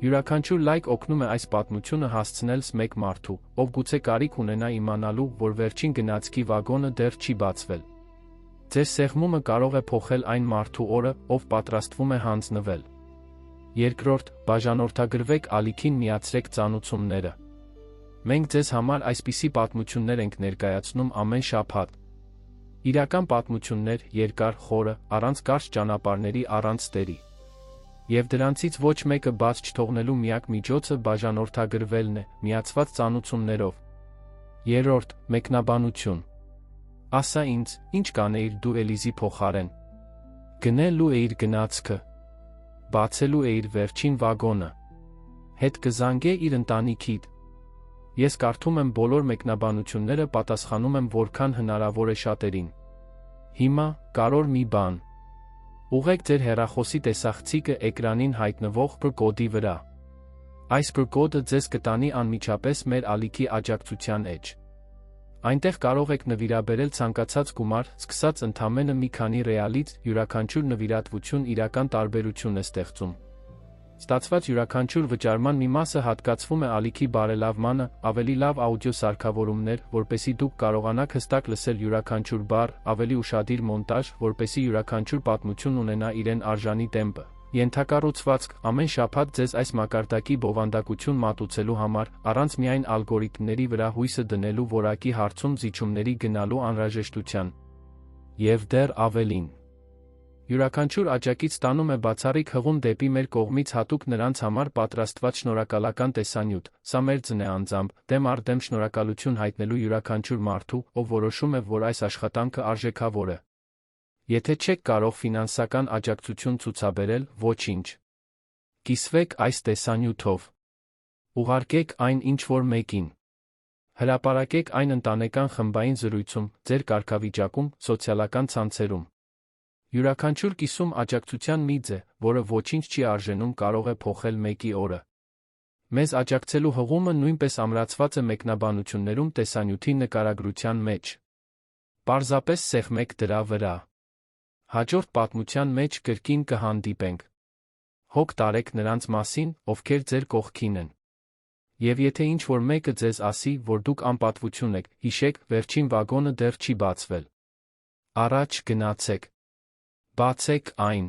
S1: Յուրաքանչյուր լայք օգնում է այս պատմությունը հասցնել մեկ մարդու, ով գուցե կարիք ունենա իմանալու, որ վերջին գնացքի վագոնը դեռ չի բացվել։ Ձեր սեղմումը կարող է փոխել այն մարդու օրը, ով պատրաստվում է հանձնվել։ Երկրորդ, բաժանորդագրվեք ալիքին միացրեք ծանուցումները։ Մենք ձեզ համար այսպիսի պատմություններ ենք ներկայացնում ամեն շաբաթ։ Իրական պատմություններ, երկար, խորը, առանց կարճ ճանապարհների, առանց ստերի։ Եվ դրանցից ոչ մեկը բաց չթողնելու միակ միջոցը բաժանորդագրվելն է, միացված ծանուցումներով։ Երրորդ, մեկնաբանություն։ Ասա ինձ, ինչ կանեիր դու Էլիզի փոխարեն։ Գնելու էիր գնացքը։ Բացելու էիր վերջին վագոնը։ Հետ կզանգե իր ընտանիքիդ։ Ես կարդում եմ բոլոր մեկնաբանությունները, պատասխանում եմ որքան հնարավոր է շատերին։ Հիմա, կարևոր մի բան։ Ուղղեք ձեր հեռախոսի տեսախցիկը էկրանին հայտնվող PR կոդի վրա։ Այս PR կոդը ձեզ կտանի անմիջապես մեր ալիքի աջակցության էջ։ Այնտեղ կարող եք նվիրաբերել ցանկացած գումար, սկսած ընդամենը մի քանի ռեալից, յուրաքանչյուր նվիրատվություն իրական տարբերություն է ստեղծում։ Ստացված յուրաքանչյուր վճարման մի մասը հատկացվում է ալիքի բարելավմանը, ավելի լավ աուդիո սարքավորումներ, որպեսզի դուք կարողանաք հստակ լսել յուրաքանչյուր բառ, ավելի ուշադիր մոնտաժ, որպեսզի յուրաքանչյուր պատմություն ունենա իրեն արժանի տեմպը։ Ենթակառուցվածք, ամեն շաբաթ ձեզ այս մակարդակի բովանդակություն մատուցելու համար, առանց միայն ալգորիթմների վրա հույսը դնելու որակի հարցում զիջումների գնալու անհրաժեշտության։ Եվ դեռ ավելին։ Յուրաքանչյուր աջակից ստանում է բացառիկ հղում դեպի մեր կողմից հատուկ նրանց համար պատրաստված շնորհակալական տեսանյութ։ Սա մեր ձն է անձամբ, դեմ առ դեմ շնորհակալություն հայտնելու յուրաքանչյուր մարդու, ով որոշում է, որ այս աշխատանքը արժեքավոր է։ Եթե չեք կարող ֆինանսական աջակցություն ցուցաբերել, ոչինչ։ Կիսվեք այս տեսանյութով։ Ուղարկեք այն ինչ-որ մեկին։ Հրապարակեք այն ընտանեկան խմբային զրույցում, ձեր կարգավիճակում, սոցիալական ցանցերում։ Յուրաքանչյուր կիսում աջակցության մի ձե, որը ոչինչ չի արժենում, կարող է փոխել մեկի օրը։ Մեզ աջակցելու հղումը նույնպես ամրացված է մեկնաբանություններում տեսանյութի նկարագրության մեջ։ Պարզապես սեղմեք դրա վրա։ Հաջորդ պատմության մեջ կրկին կհանդիպենք։ Հոգ տարեք նրանց մասին, ովքեր ձեր կողքին են։ Եվ եթե ինչ-որ մեկը ձեզ ասի, որ դուք անպատվություն եք, հիշեք, վերջին վագոնը դեռ չի բացվել։ Առաջ գնացեք։ Բացեք այն։